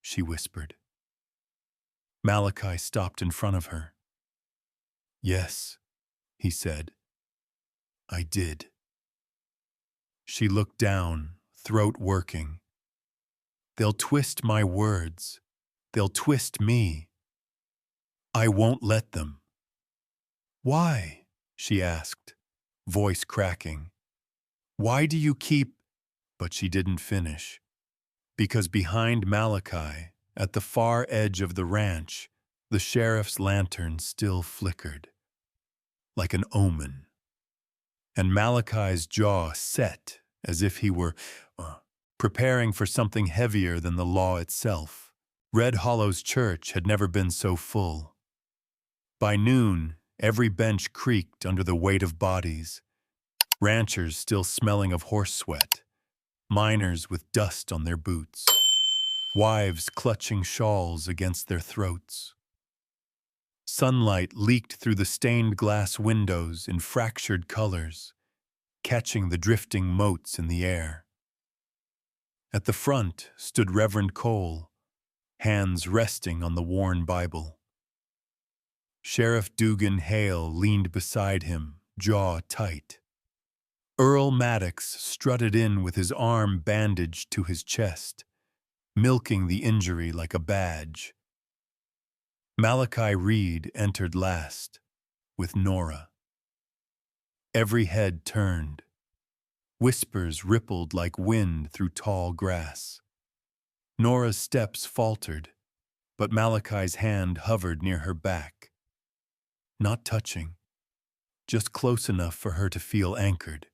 she whispered. Malachi stopped in front of her. Yes, he said. I did. She looked down, throat working. They'll twist my words. They'll twist me. I won't let them. Why? She asked, voice cracking. Why do you keep... But she didn't finish. Because behind Malachi, at the far edge of the ranch, the sheriff's lantern still flickered, like an omen. And Malachi's jaw set as if he were preparing for something heavier than the law itself. Red Hollow's church had never been so full. By noon, every bench creaked under the weight of bodies. Ranchers still smelling of horse sweat, miners with dust on their boots, wives clutching shawls against their throats. Sunlight leaked through the stained glass windows in fractured colors, catching the drifting motes in the air. At the front stood Reverend Cole, hands resting on the worn Bible. Sheriff Dugan Hale leaned beside him, jaw tight. Earl Maddox strutted in with his arm bandaged to his chest, milking the injury like a badge. Malachi Reed entered last, with Nora. Every head turned. Whispers rippled like wind through tall grass. Nora's steps faltered, but Malachi's hand hovered near her back. Not touching, just close enough for her to feel anchored.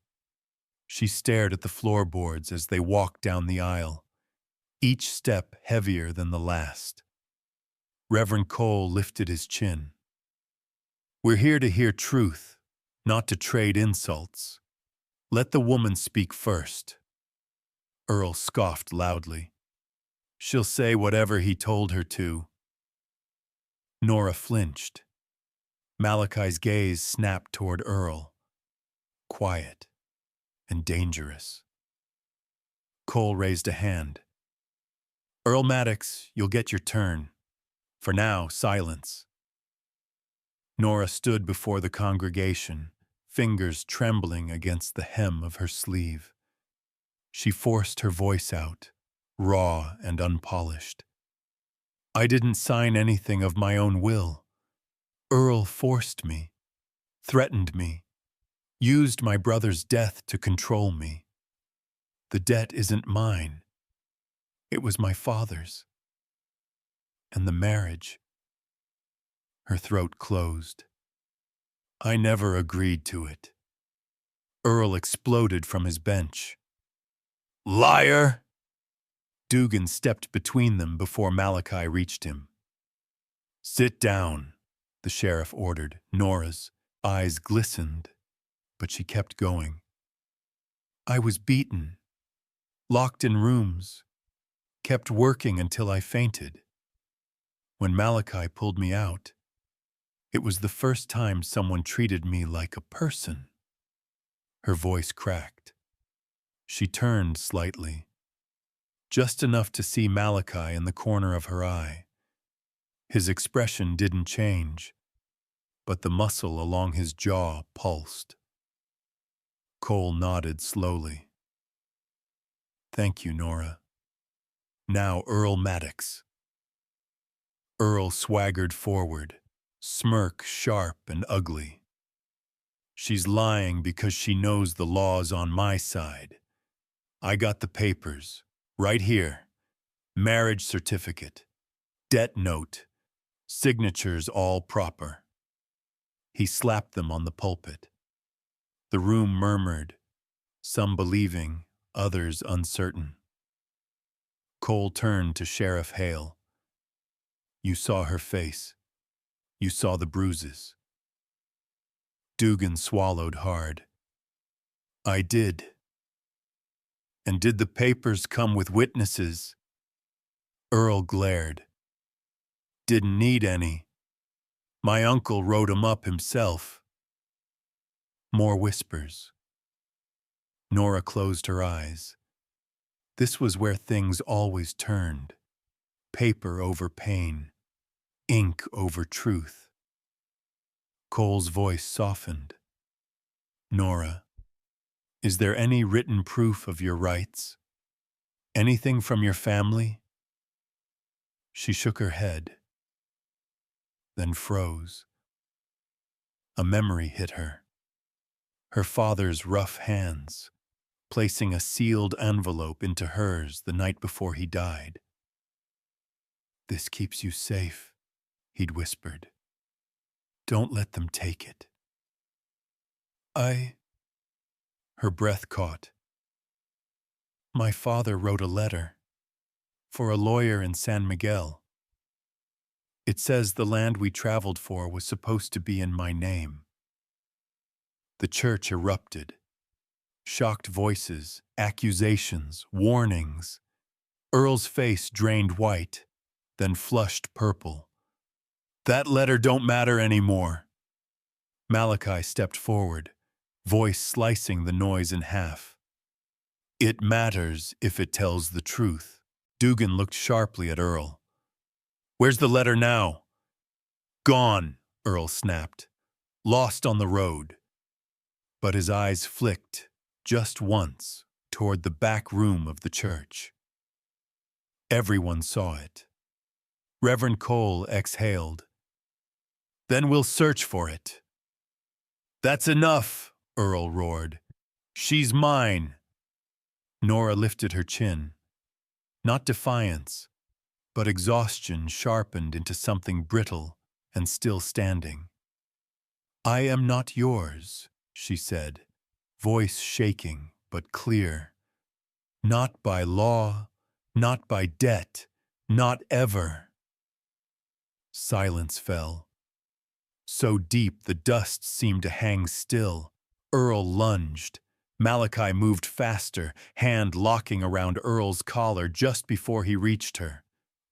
She stared at the floorboards as they walked down the aisle, each step heavier than the last. Reverend Cole lifted his chin. "We're here to hear truth, not to trade insults. Let the woman speak first." Earl scoffed loudly. "She'll say whatever he told her to." Nora flinched. Malachi's gaze snapped toward Earl. Quiet and dangerous. Cole raised a hand. "Earl Maddox, you'll get your turn. For now, silence." Nora stood before the congregation, fingers trembling against the hem of her sleeve. She forced her voice out, raw and unpolished. "I didn't sign anything of my own will. Earl forced me, threatened me, used my brother's death to control me. The debt isn't mine. It was my father's. And the marriage." Her throat closed. "I never agreed to it." Earl exploded from his bench. "Liar!" Dugan stepped between them before Malachi reached him. "Sit down," the sheriff ordered. Nora's eyes glistened, but she kept going. "I was beaten, locked in rooms, kept working until I fainted. When Malachi pulled me out, it was the first time someone treated me like a person." Her voice cracked. She turned slightly, just enough to see Malachi in the corner of her eye. His expression didn't change, but the muscle along his jaw pulsed. Cole nodded slowly. "Thank you, Nora. Now Earl Maddox." Earl swaggered forward, smirk sharp and ugly. "She's lying because she knows the law's on my side. I got the papers, right here. Marriage certificate, debt note, signatures all proper." He slapped them on the pulpit. The room murmured, some believing, others uncertain. Cole turned to Sheriff Hale. "You saw her face. You saw the bruises." Dugan swallowed hard. "I did." "And did the papers come with witnesses?" Earl glared. "Didn't need any. My uncle wrote 'em up himself." More whispers. Nora closed her eyes. This was where things always turned. Paper over pain. Ink over truth. Cole's voice softened. "Nora, is there any written proof of your rights? Anything from your family?" She shook her head, then froze. A memory hit her. Her father's rough hands, placing a sealed envelope into hers the night before he died. "This keeps you safe," he'd whispered. "Don't let them take it." Her breath caught. "My father wrote a letter for a lawyer in San Miguel. It says the land we traveled for was supposed to be in my name." The church erupted. Shocked voices, accusations, warnings. Earl's face drained white, then flushed purple. That letter don't matter anymore. Malachi stepped forward, voice slicing the noise in half. It matters if it tells the truth. Dugan looked sharply at Earl. Where's the letter now? Gone, Earl snapped. Lost on the road. But his eyes flicked, just once, toward the back room of the church. Everyone saw it. Reverend Cole exhaled. Then we'll search for it. That's enough, Earl roared. She's mine. Nora lifted her chin. Not defiance, but exhaustion sharpened into something brittle and still standing. I am not yours, she said, voice shaking but clear. Not by law, not by debt, not ever. Silence fell. So deep the dust seemed to hang still. Earl lunged. Malachi moved faster, hand locking around Earl's collar just before he reached her.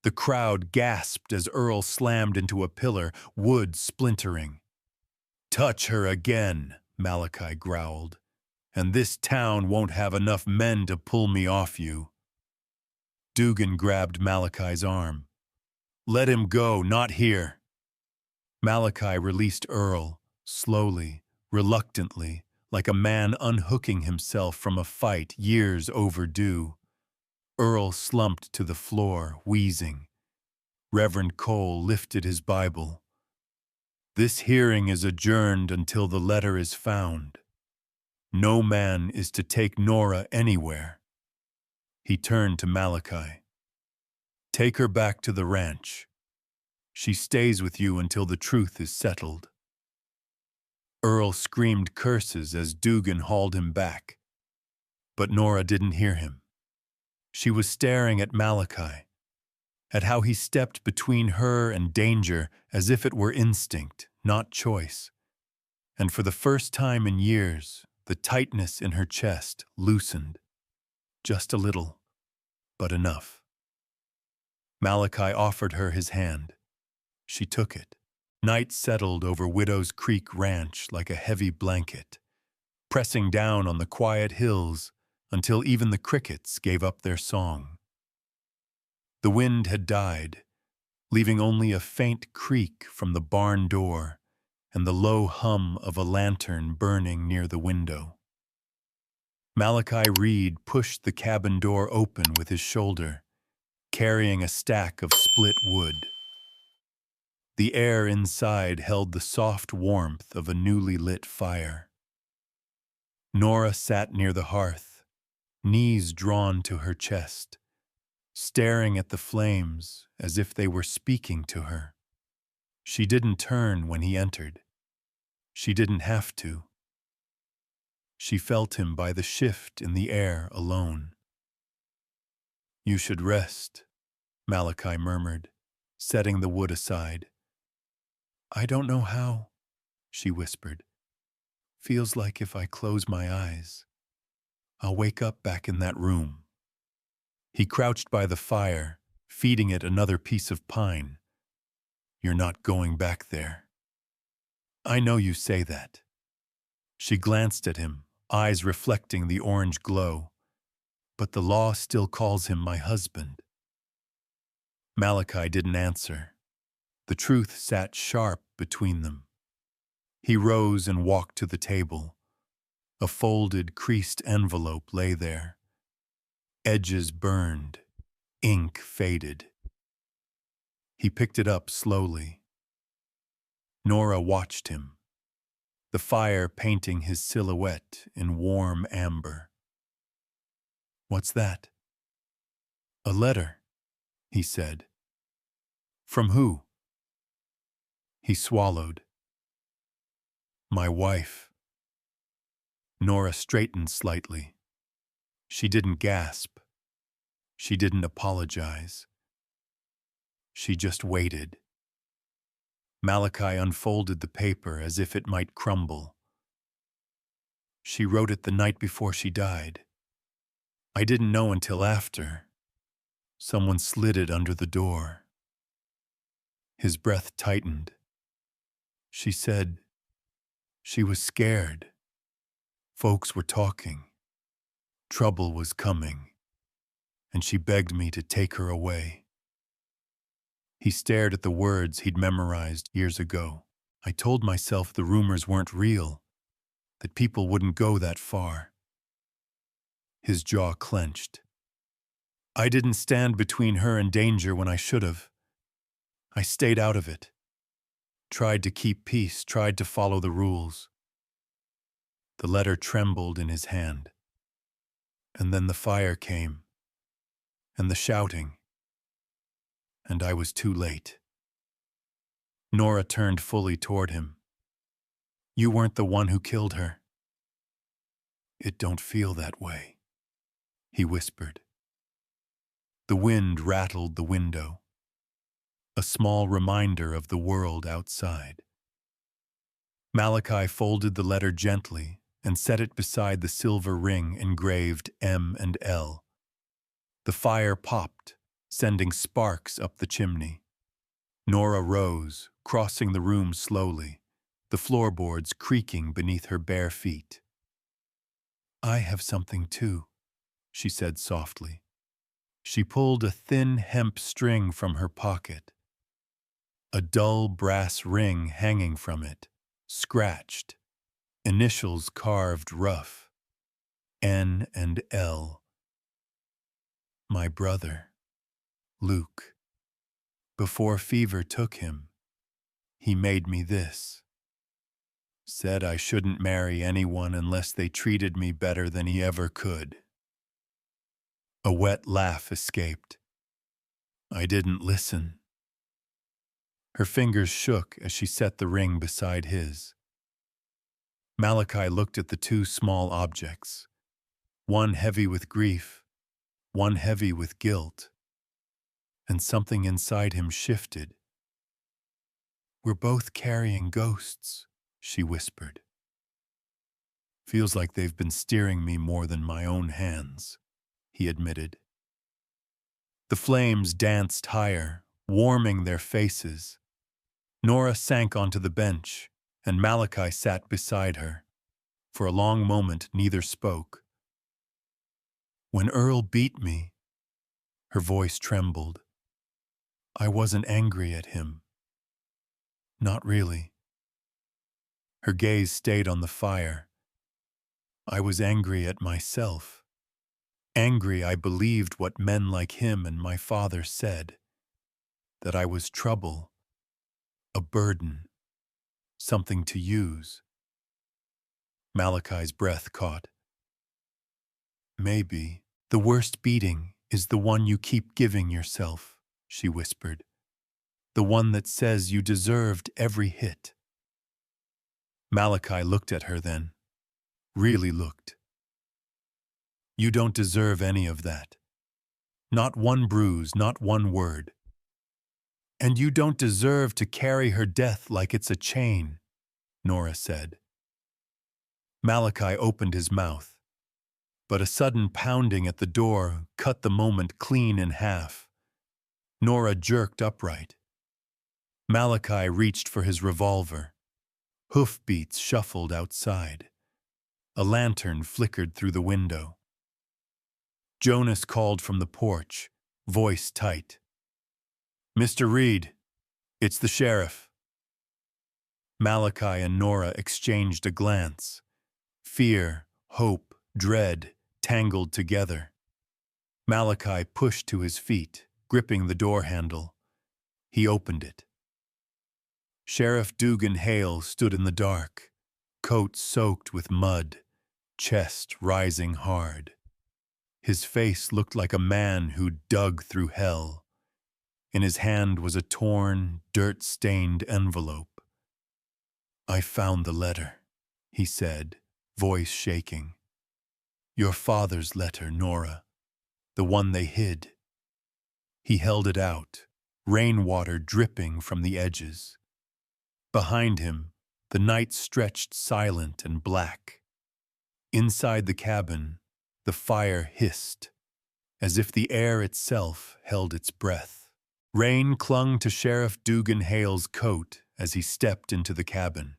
The crowd gasped as Earl slammed into a pillar, wood splintering. Touch her again, Malachi growled, and this town won't have enough men to pull me off you. Dugan grabbed Malachi's arm. Let him go, not here. Malachi released Earl, slowly, reluctantly, like a man unhooking himself from a fight years overdue. Earl slumped to the floor, wheezing. Reverend Cole lifted his Bible. This hearing is adjourned until the letter is found. No man is to take Nora anywhere. He turned to Malachi. Take her back to the ranch. She stays with you until the truth is settled. Earl screamed curses as Dugan hauled him back. But Nora didn't hear him. She was staring at Malachi, at how he stepped between her and danger as if it were instinct, not choice. And for the first time in years, the tightness in her chest loosened. Just a little, but enough. Malachi offered her his hand. She took it. Night settled over Widow's Creek Ranch like a heavy blanket, pressing down on the quiet hills until even the crickets gave up their song. The wind had died, leaving only a faint creak from the barn door and the low hum of a lantern burning near the window. Malachi Reed pushed the cabin door open with his shoulder, carrying a stack of split wood. The air inside held the soft warmth of a newly lit fire. Nora sat near the hearth, knees drawn to her chest, staring at the flames as if they were speaking to her. She didn't turn when he entered. She didn't have to. She felt him by the shift in the air alone. You should rest, Malachi murmured, setting the wood aside. I don't know how, she whispered. Feels like if I close my eyes, I'll wake up back in that room. He crouched by the fire, feeding it another piece of pine. You're not going back there. I know you say that. She glanced at him, eyes reflecting the orange glow. But the law still calls him my husband. Malachi didn't answer. The truth sat sharp between them. He rose and walked to the table. A folded, creased envelope lay there. Edges burned, ink faded. He picked it up slowly. Nora watched him, the fire painting his silhouette in warm amber. What's that? A letter, he said. From who? He swallowed. My wife. Nora straightened slightly. She didn't gasp. She didn't apologize. She just waited. Malachi unfolded the paper as if it might crumble. She wrote it the night before she died. I didn't know until after. Someone slid it under the door. His breath tightened. She said she was scared. Folks were talking. Trouble was coming, and she begged me to take her away. He stared at the words he'd memorized years ago. I told myself the rumors weren't real, that people wouldn't go that far. His jaw clenched. I didn't stand between her and danger when I should have. I stayed out of it. Tried to keep peace, tried to follow the rules. The letter trembled in his hand. And then the fire came, and the shouting, and I was too late. Nora turned fully toward him. You weren't the one who killed her. It don't feel that way, he whispered. The wind rattled the window, a small reminder of the world outside. Malachi folded the letter gently and set it beside the silver ring engraved M and L. The fire popped, sending sparks up the chimney. Nora rose, crossing the room slowly, the floorboards creaking beneath her bare feet. I have something too, she said softly. She pulled a thin hemp string from her pocket. A dull brass ring hanging from it, scratched, initials carved rough, N and L. My brother, Luke. Before fever took him, he made me this. Said I shouldn't marry anyone unless they treated me better than he ever could. A wet laugh escaped. I didn't listen. Her fingers shook as she set the ring beside his. Malachi looked at the two small objects, one heavy with grief, one heavy with guilt, and something inside him shifted. We're both carrying ghosts, she whispered. Feels like they've been steering me more than my own hands, he admitted. The flames danced higher, warming their faces. Nora sank onto the bench, and Malachi sat beside her. For a long moment, neither spoke. When Earl beat me, her voice trembled. I wasn't angry at him. Not really. Her gaze stayed on the fire. I was angry at myself. Angry I believed what men like him and my father said, that I was trouble, a burden, something to use. Malachi's breath caught. Maybe the worst beating is the one you keep giving yourself, she whispered. The one that says you deserved every hit. Malachi looked at her then, really looked. You don't deserve any of that. Not one bruise, not one word. And you don't deserve to carry her death like it's a chain, Nora said. Malachi opened his mouth, but a sudden pounding at the door cut the moment clean in half. Nora jerked upright. Malachi reached for his revolver. Hoofbeats shuffled outside. A lantern flickered through the window. Jonas called from the porch, voice tight. Mr. Reed, it's the sheriff. Malachi and Nora exchanged a glance. Fear, hope, dread tangled together. Malachi pushed to his feet, gripping the door handle. He opened it. Sheriff Dugan Hale stood in the dark, coat soaked with mud, chest rising hard. His face looked like a man who dug through hell. In his hand was a torn, dirt-stained envelope. I found the letter, he said, voice shaking. Your father's letter, Nora, the one they hid. He held it out, rainwater dripping from the edges. Behind him, the night stretched silent and black. Inside the cabin, the fire hissed, as if the air itself held its breath. Rain clung to Sheriff Dugan Hale's coat as he stepped into the cabin.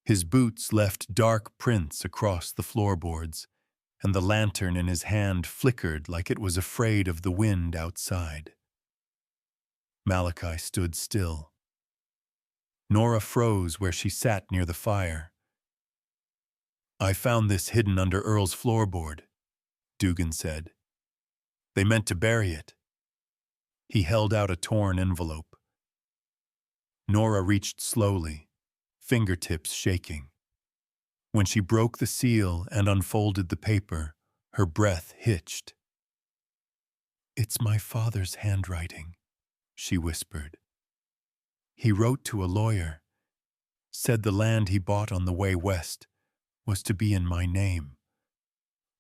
His boots left dark prints across the floorboards, and the lantern in his hand flickered like it was afraid of the wind outside. Malachi stood still. Nora froze where she sat near the fire. "I found this hidden under Earl's floorboard," Dugan said. "They meant to bury it." He held out a torn envelope. Nora reached slowly, fingertips shaking. When she broke the seal and unfolded the paper, her breath hitched. "It's my father's handwriting," she whispered. "He wrote to a lawyer, said the land he bought on the way west was to be in my name,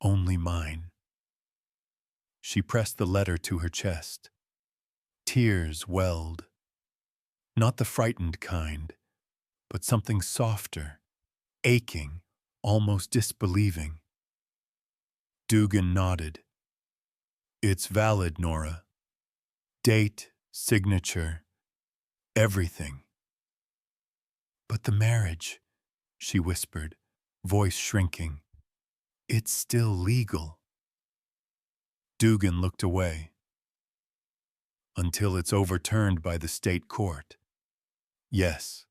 only mine." She pressed the letter to her chest. Tears welled. Not the frightened kind, but something softer, aching, almost disbelieving. Dugan nodded. "It's valid, Nora. Date, signature, everything." "But the marriage," she whispered, voice shrinking. "It's still legal." Dugan looked away. "Until it's overturned by the state court. Yes."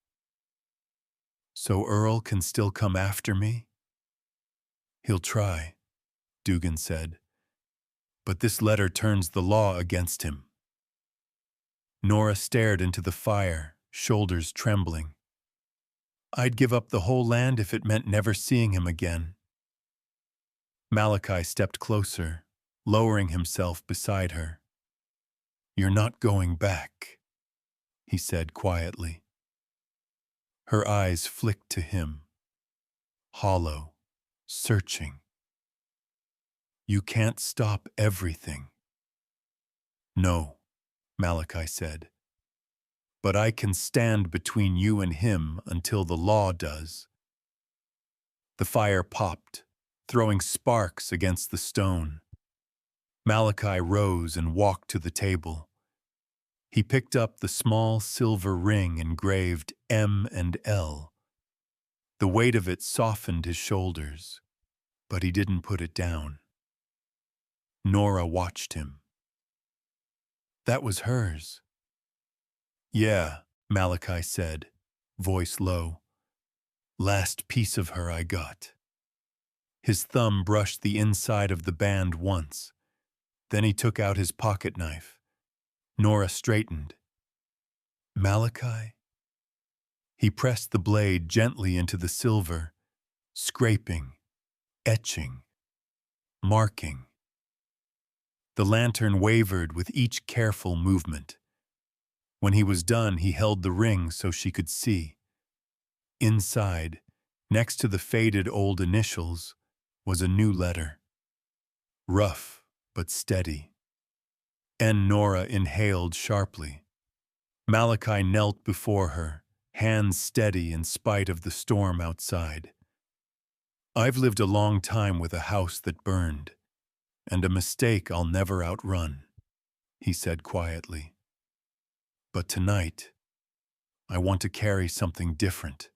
"So Earl can still come after me?" "He'll try," Dugan said. "But this letter turns the law against him." Nora stared into the fire, shoulders trembling. "I'd give up the whole land if it meant never seeing him again." Malachi stepped closer, lowering himself beside her. "You're not going back," he said quietly. Her eyes flicked to him, hollow, searching. "You can't stop everything." "No," Malachi said. "But I can stand between you and him until the law does." The fire popped, throwing sparks against the stone. Malachi rose and walked to the table. He picked up the small silver ring engraved M and L. The weight of it softened his shoulders, but he didn't put it down. Nora watched him. "That was hers." "Yeah," Malachi said, voice low. "Last piece of her I got." His thumb brushed the inside of the band once. Then he took out his pocket knife. Nora straightened. "Malachi?" He pressed the blade gently into the silver, scraping, etching, marking. The lantern wavered with each careful movement. When he was done, he held the ring so she could see. Inside, next to the faded old initials, was a new letter. Rough but steady. Nora inhaled sharply. Malachi knelt before her, hands steady in spite of the storm outside. "I've lived a long time with a house that burned, and a mistake I'll never outrun," he said quietly. "But tonight, I want to carry something different."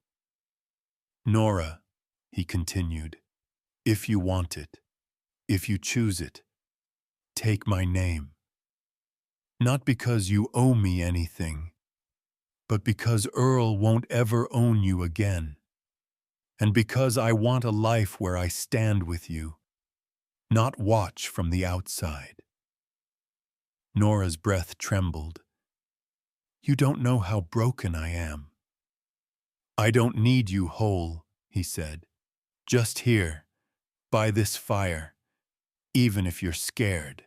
"Nora," he continued, "if you want it, if you choose it, take my name. Not because you owe me anything, but because Earl won't ever own you again. And because I want a life where I stand with you, not watch from the outside." Nora's breath trembled. "You don't know how broken I am." "I don't need you whole," he said. "Just here, by this fire, even if you're scared."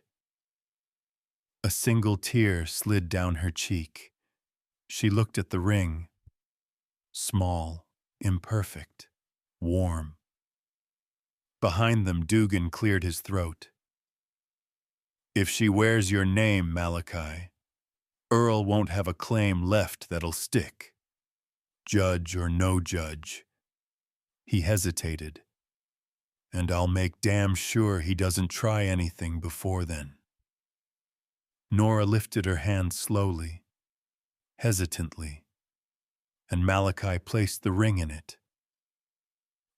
A single tear slid down her cheek. She looked at the ring. Small, imperfect, warm. Behind them, Dugan cleared his throat. "If she wears your name, Malachi, Earl won't have a claim left that'll stick. Judge or no judge." He hesitated. "And I'll make damn sure he doesn't try anything before then." Nora lifted her hand slowly, hesitantly, and Malachi placed the ring in it.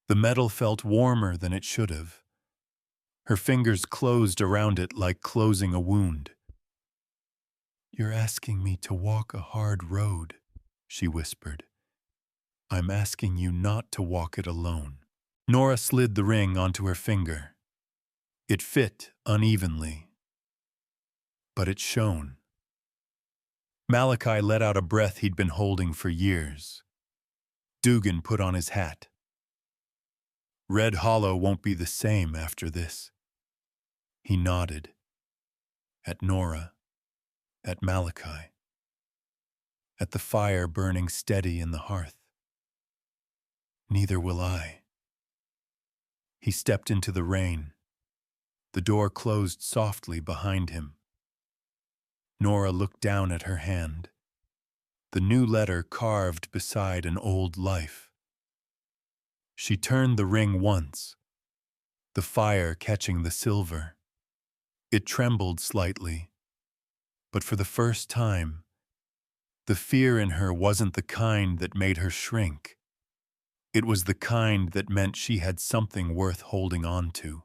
The metal felt warmer than it should have. Her fingers closed around it like closing a wound. "You're asking me to walk a hard road," she whispered. "I'm asking you not to walk it alone." Nora slid the ring onto her finger. It fit unevenly, but it shone. Malachi let out a breath he'd been holding for years. Dugan put on his hat. "Red Hollow won't be the same after this." He nodded. At Nora. At Malachi. At the fire burning steady in the hearth. "Neither will I." He stepped into the rain. The door closed softly behind him. Nora looked down at her hand. The new letter carved beside an old life. She turned the ring once, the fire catching the silver. It trembled slightly, but for the first time, the fear in her wasn't the kind that made her shrink. It was the kind that meant she had something worth holding on to.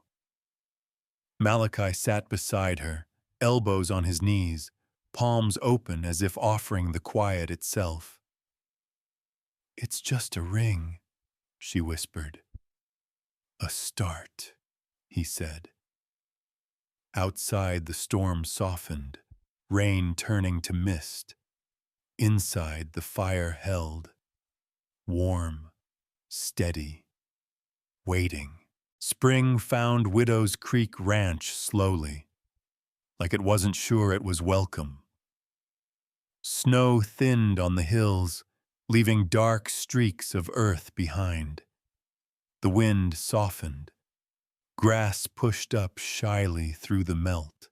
Malachi sat beside her, elbows on his knees, palms open as if offering the quiet itself. "It's just a ring," she whispered. "A start," he said. Outside the storm softened, rain turning to mist. Inside the fire held, warm, steady, waiting. Spring found Widow's Creek Ranch slowly, like it wasn't sure it was welcome. Snow thinned on the hills, leaving dark streaks of earth behind. The wind softened. Grass pushed up shyly through the melt.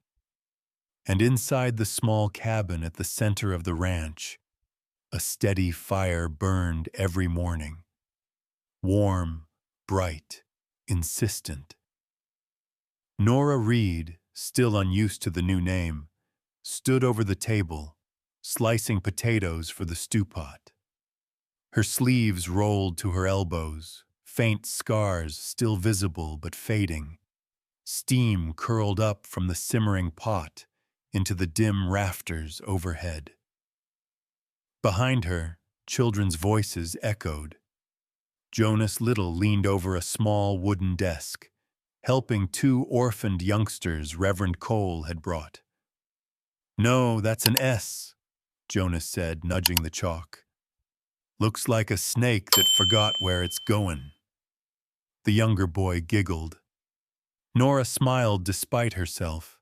And inside the small cabin at the center of the ranch, a steady fire burned every morning. Warm, bright, insistent. Nora Reed, still unused to the new name, stood over the table, slicing potatoes for the stew pot. Her sleeves rolled to her elbows, faint scars still visible but fading. Steam curled up from the simmering pot into the dim rafters overhead. Behind her, children's voices echoed. Jonas Little leaned over a small wooden desk, helping two orphaned youngsters Reverend Cole had brought. "No, that's an S," Jonas said, nudging the chalk. "Looks like a snake that forgot where it's going." The younger boy giggled. Nora smiled despite herself.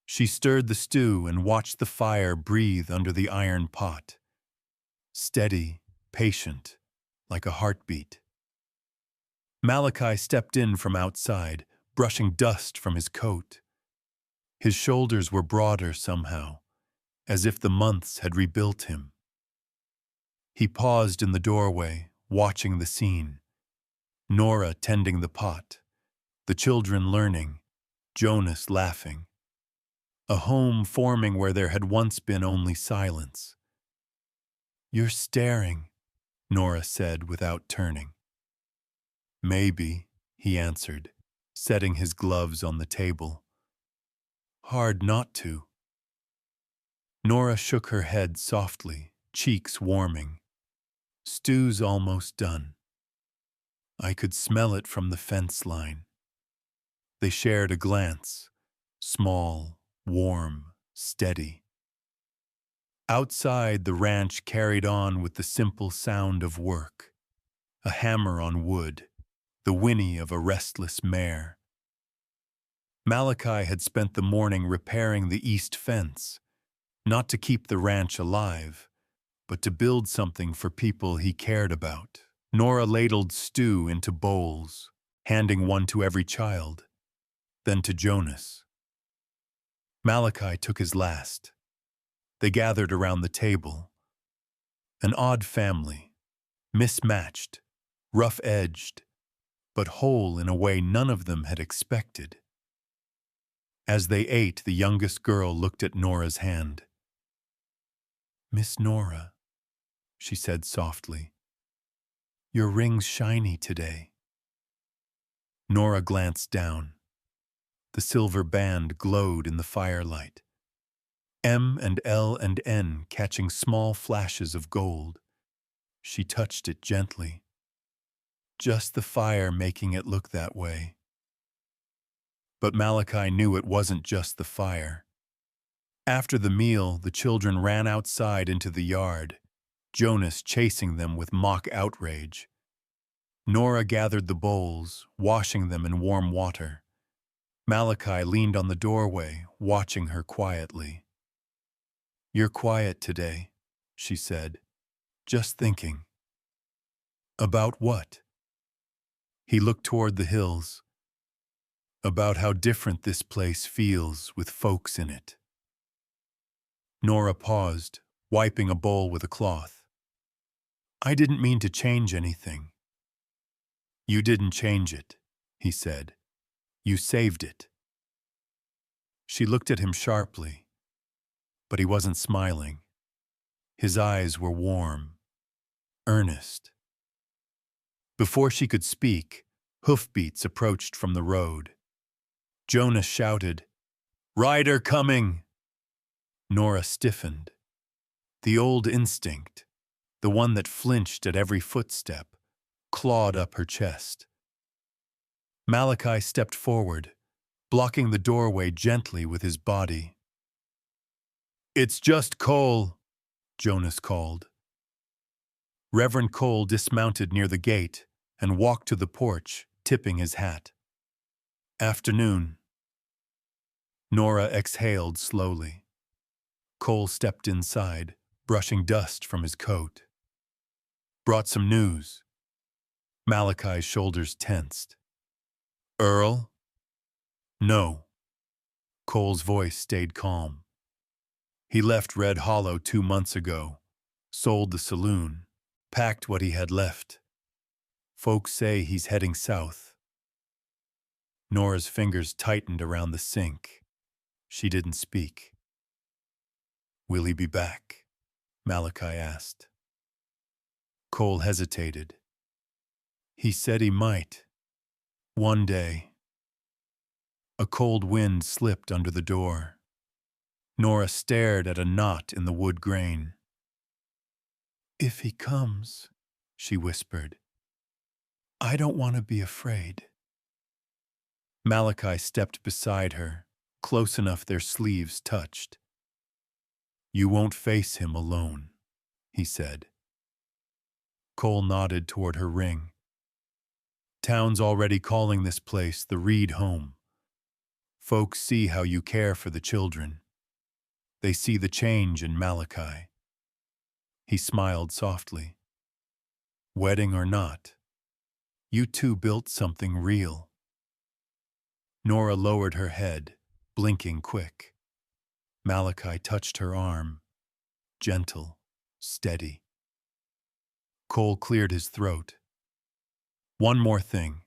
She stirred the stew and watched the fire breathe under the iron pot. Steady, patient, like a heartbeat. Malachi stepped in from outside, brushing dust from his coat. His shoulders were broader somehow, as if the months had rebuilt him. He paused in the doorway, watching the scene. Nora tending the pot, the children learning, Jonas laughing. A home forming where there had once been only silence. "You're staring," Nora said without turning. "Maybe," he answered, setting his gloves on the table. "Hard not to." Nora shook her head softly, cheeks warming. "Stew's almost done. I could smell it from the fence line." They shared a glance, small, warm, steady. Outside, the ranch carried on with the simple sound of work. A hammer on wood, the whinny of a restless mare. Malachi had spent the morning repairing the east fence, not to keep the ranch alive, but to build something for people he cared about. Nora ladled stew into bowls, handing one to every child, then to Jonas. Malachi took his last. They gathered around the table. An odd family, mismatched, rough-edged, but whole in a way none of them had expected. As they ate, the youngest girl looked at Nora's hand. "Miss Nora," she said softly, "your ring's shiny today." Nora glanced down. The silver band glowed in the firelight. M and L and N catching small flashes of gold. She touched it gently. Just the fire making it look that way. But Malachi knew it wasn't just the fire. After the meal, the children ran outside into the yard, Jonas chasing them with mock outrage. Nora gathered the bowls, washing them in warm water. Malachi leaned on the doorway, watching her quietly. "You're quiet today," she said. "Just thinking." "About what?" He looked toward the hills. "About how different this place feels with folks in it." Nora paused, wiping a bowl with a cloth. "I didn't mean to change anything." "You didn't change it," he said. "You saved it." She looked at him sharply, but he wasn't smiling. His eyes were warm, earnest. Before she could speak, hoofbeats approached from the road. Jonas shouted, "Rider coming!" Nora stiffened. The old instinct, the one that flinched at every footstep, clawed up her chest. Malachi stepped forward, blocking the doorway gently with his body. "It's just Cole," Jonas called. Reverend Cole dismounted near the gate and walked to the porch, tipping his hat. "Afternoon." Nora exhaled slowly. Cole stepped inside, brushing dust from his coat. "Brought some news." Malachi's shoulders tensed. "Earl?" "No." Cole's voice stayed calm. "He left Red Hollow 2 months ago, sold the saloon, packed what he had left. Folks say he's heading south." Nora's fingers tightened around the sink. She didn't speak. "Will he be back?" Malachi asked. Cole hesitated. "He said he might. One day." A cold wind slipped under the door. Nora stared at a knot in the wood grain. "If he comes," she whispered, "I don't want to be afraid." Malachi stepped beside her, close enough their sleeves touched. "You won't face him alone," he said. Cole nodded toward her ring. "Town's already calling this place the Reed home. Folks see how you care for the children. They see the change in Malachi." He smiled softly. "Wedding or not, you two built something real." Nora lowered her head, blinking quick. Malachi touched her arm, gentle, steady. Cole cleared his throat. "One more thing.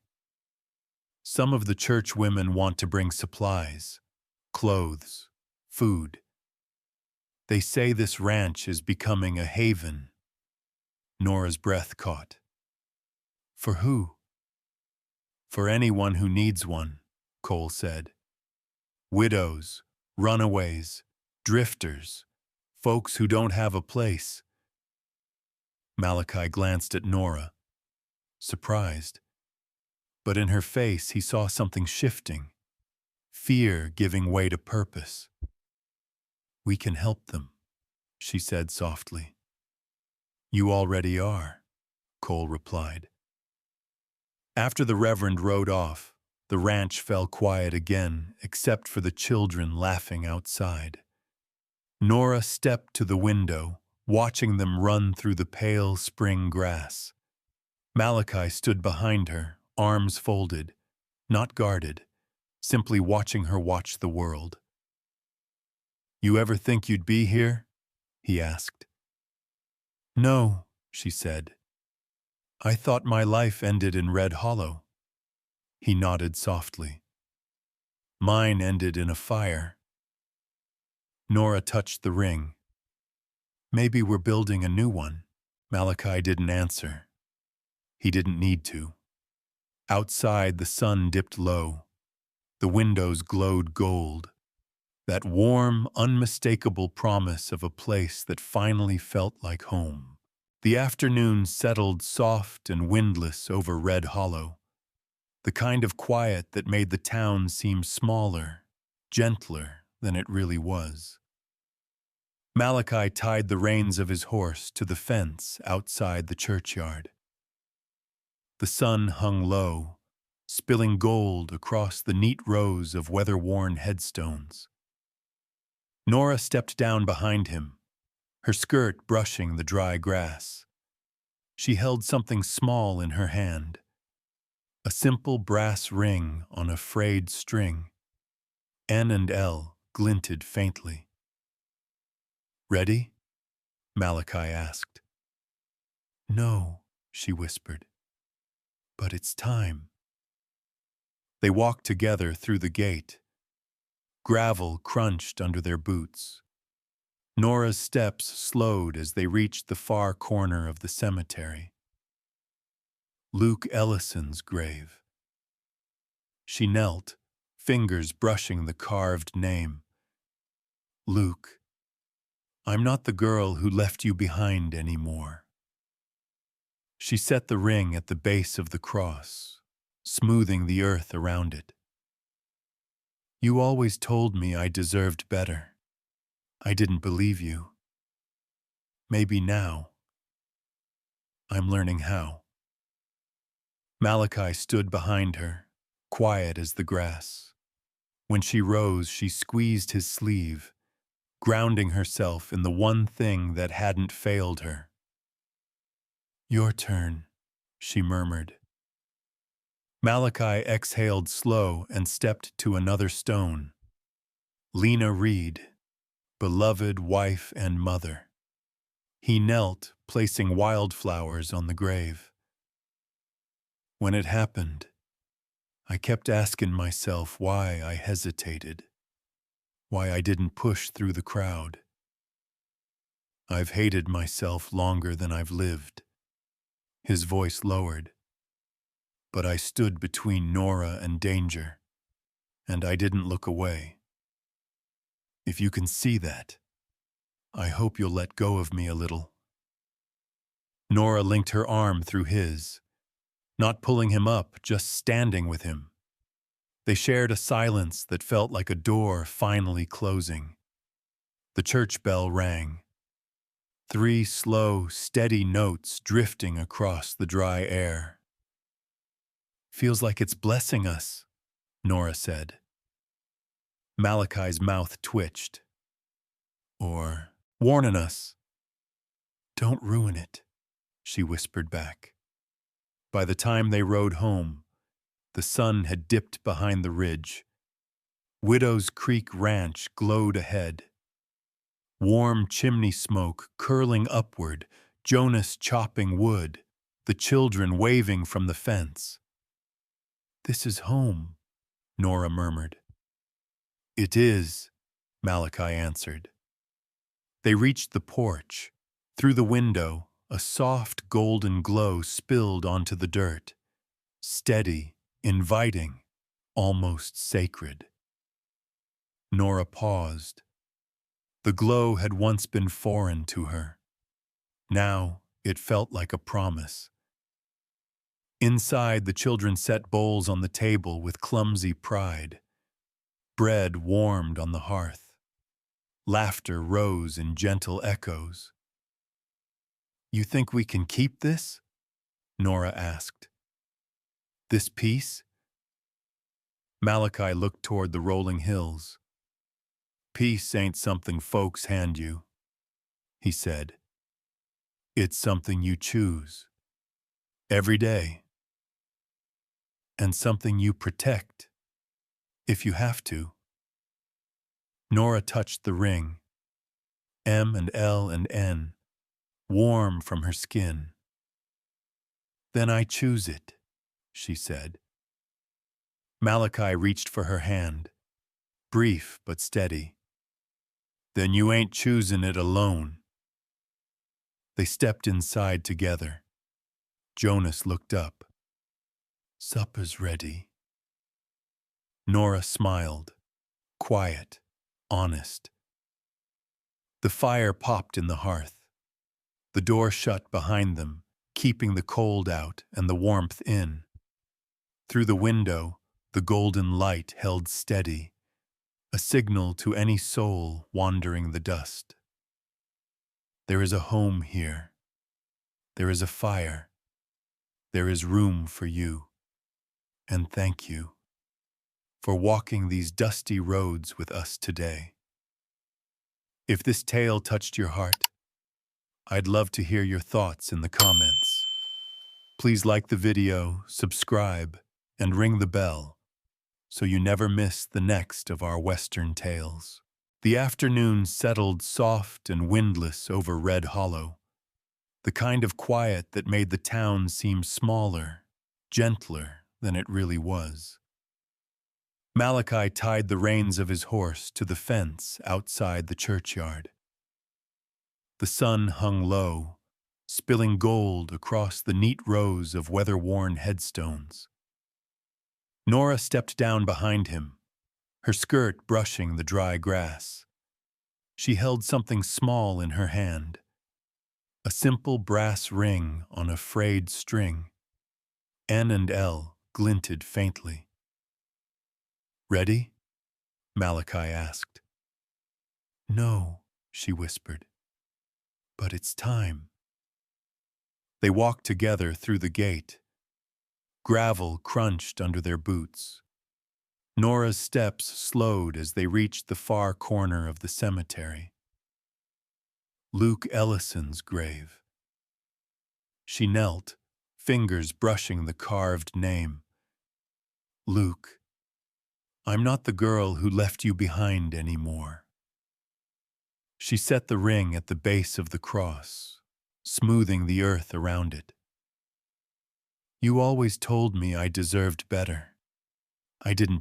Some of the church women want to bring supplies, clothes, food. They say this ranch is becoming a haven." Nora's breath caught. "For who?" "For anyone who needs one," Cole said. "Widows, runaways, drifters, folks who don't have a place." Malachi glanced at Nora, surprised. But in her face he saw something shifting, fear giving way to purpose. "We can help them," she said softly. "You already are," Cole replied. After the Reverend rode off, the ranch fell quiet again, except for the children laughing outside. Nora stepped to the window, watching them run through the pale spring grass. Malachi stood behind her, arms folded, not guarded, simply watching her watch the world. "You ever think you'd be here?" he asked. "No," she said. "I thought my life ended in Red Hollow." He nodded softly. Mine ended in a fire. Nora touched the ring. Maybe we're building a new one. Malachi didn't answer. He didn't need to. Outside, the sun dipped low. The windows glowed gold. That warm, unmistakable promise of a place that finally felt like home. The afternoon settled soft and windless over Red Hollow, the kind of quiet that made the town seem smaller, gentler than it really was. Malachi tied the reins of his horse to the fence outside the churchyard. The sun hung low, spilling gold across the neat rows of weather-worn headstones. Nora stepped down behind him, her skirt brushing the dry grass. She held something small in her hand, a simple brass ring on a frayed string. N and L glinted faintly. "Ready?" Malachi asked. "No," she whispered. "But it's time." They walked together through the gate. Gravel crunched under their boots. Nora's steps slowed as they reached the far corner of the cemetery. Luke Ellison's grave. She knelt, fingers brushing the carved name. "Luke, I'm not the girl who left you behind anymore." She set the ring at the base of the cross, smoothing the earth around it. "You always told me I deserved better. I didn't believe you. Maybe now I'm learning how." Malachi stood behind her, quiet as the grass. When she rose, she squeezed his sleeve, grounding herself in the one thing that hadn't failed her. "Your turn," she murmured. Malachi exhaled slow and stepped to another stone. Lena Reed, beloved wife and mother. He knelt, placing wildflowers on the grave. When it happened, I kept asking myself why I hesitated, why I didn't push through the crowd. I've hated myself longer than I've lived. His voice lowered. But I stood between Nora and danger, and I didn't look away. If you can see that, I hope you'll let go of me a little. Nora linked her arm through his, not pulling him up, just standing with him. They shared a silence that felt like a door finally closing. The church bell rang. 3 slow, steady notes drifting across the dry air. "Feels like it's blessing us," Nora said. Malachi's mouth twitched. "Or warning us." "Don't ruin it," she whispered back. By the time they rode home, the sun had dipped behind the ridge. Widow's Creek Ranch glowed ahead. Warm chimney smoke curling upward, Jonas chopping wood, the children waving from the fence. "This is home," Nora murmured. "It is," Malachi answered. They reached the porch. Through the window, a soft golden glow spilled onto the dirt. Steady, inviting, almost sacred. Nora paused. The glow had once been foreign to her. Now it felt like a promise. Inside, the children set bowls on the table with clumsy pride. Bread warmed on the hearth. Laughter rose in gentle echoes. "You think we can keep this?" Nora asked. "This peace?" Malachi looked toward the rolling hills. "Peace ain't something folks hand you," he said. "It's something you choose. Every day. And something you protect, if you have to." Nora touched the ring. M and L and N, warm from her skin. "Then I choose it," she said. Malachi reached for her hand. brief but steady. Then you ain't choosing it alone. They stepped inside together. Jonas looked up. Supper's ready. Nora smiled, quiet, honest. The fire popped in the hearth. The door shut behind them, keeping the cold out and the warmth in. Through the window, the golden light held steady, a signal to any soul wandering the dust. There is a home here. There is a fire. There is room for you. And thank you for walking these dusty roads with us today. If this tale touched your heart, I'd love to hear your thoughts in the comments. Please like the video, subscribe, and ring the bell so you never miss the next of our Western tales. The afternoon settled soft and windless over Red Hollow, the kind of quiet that made the town seem smaller, gentler than it really was. Malachi tied the reins of his horse to the fence outside the churchyard. The sun hung low, spilling gold across the neat rows of weather-worn headstones. Nora stepped down behind him, her skirt brushing the dry grass. She held something small in her hand, a simple brass ring on a frayed string. N and L glinted faintly. Ready? Malachi asked. No, she whispered. But it's time. They walked together through the gate. Gravel crunched under their boots. Nora's steps slowed as they reached the far corner of the cemetery. Luke Ellison's grave. She knelt, fingers brushing the carved name. Luke, I'm not the girl who left you behind anymore. She set the ring at the base of the cross, smoothing the earth around it. You always told me I deserved better. I didn't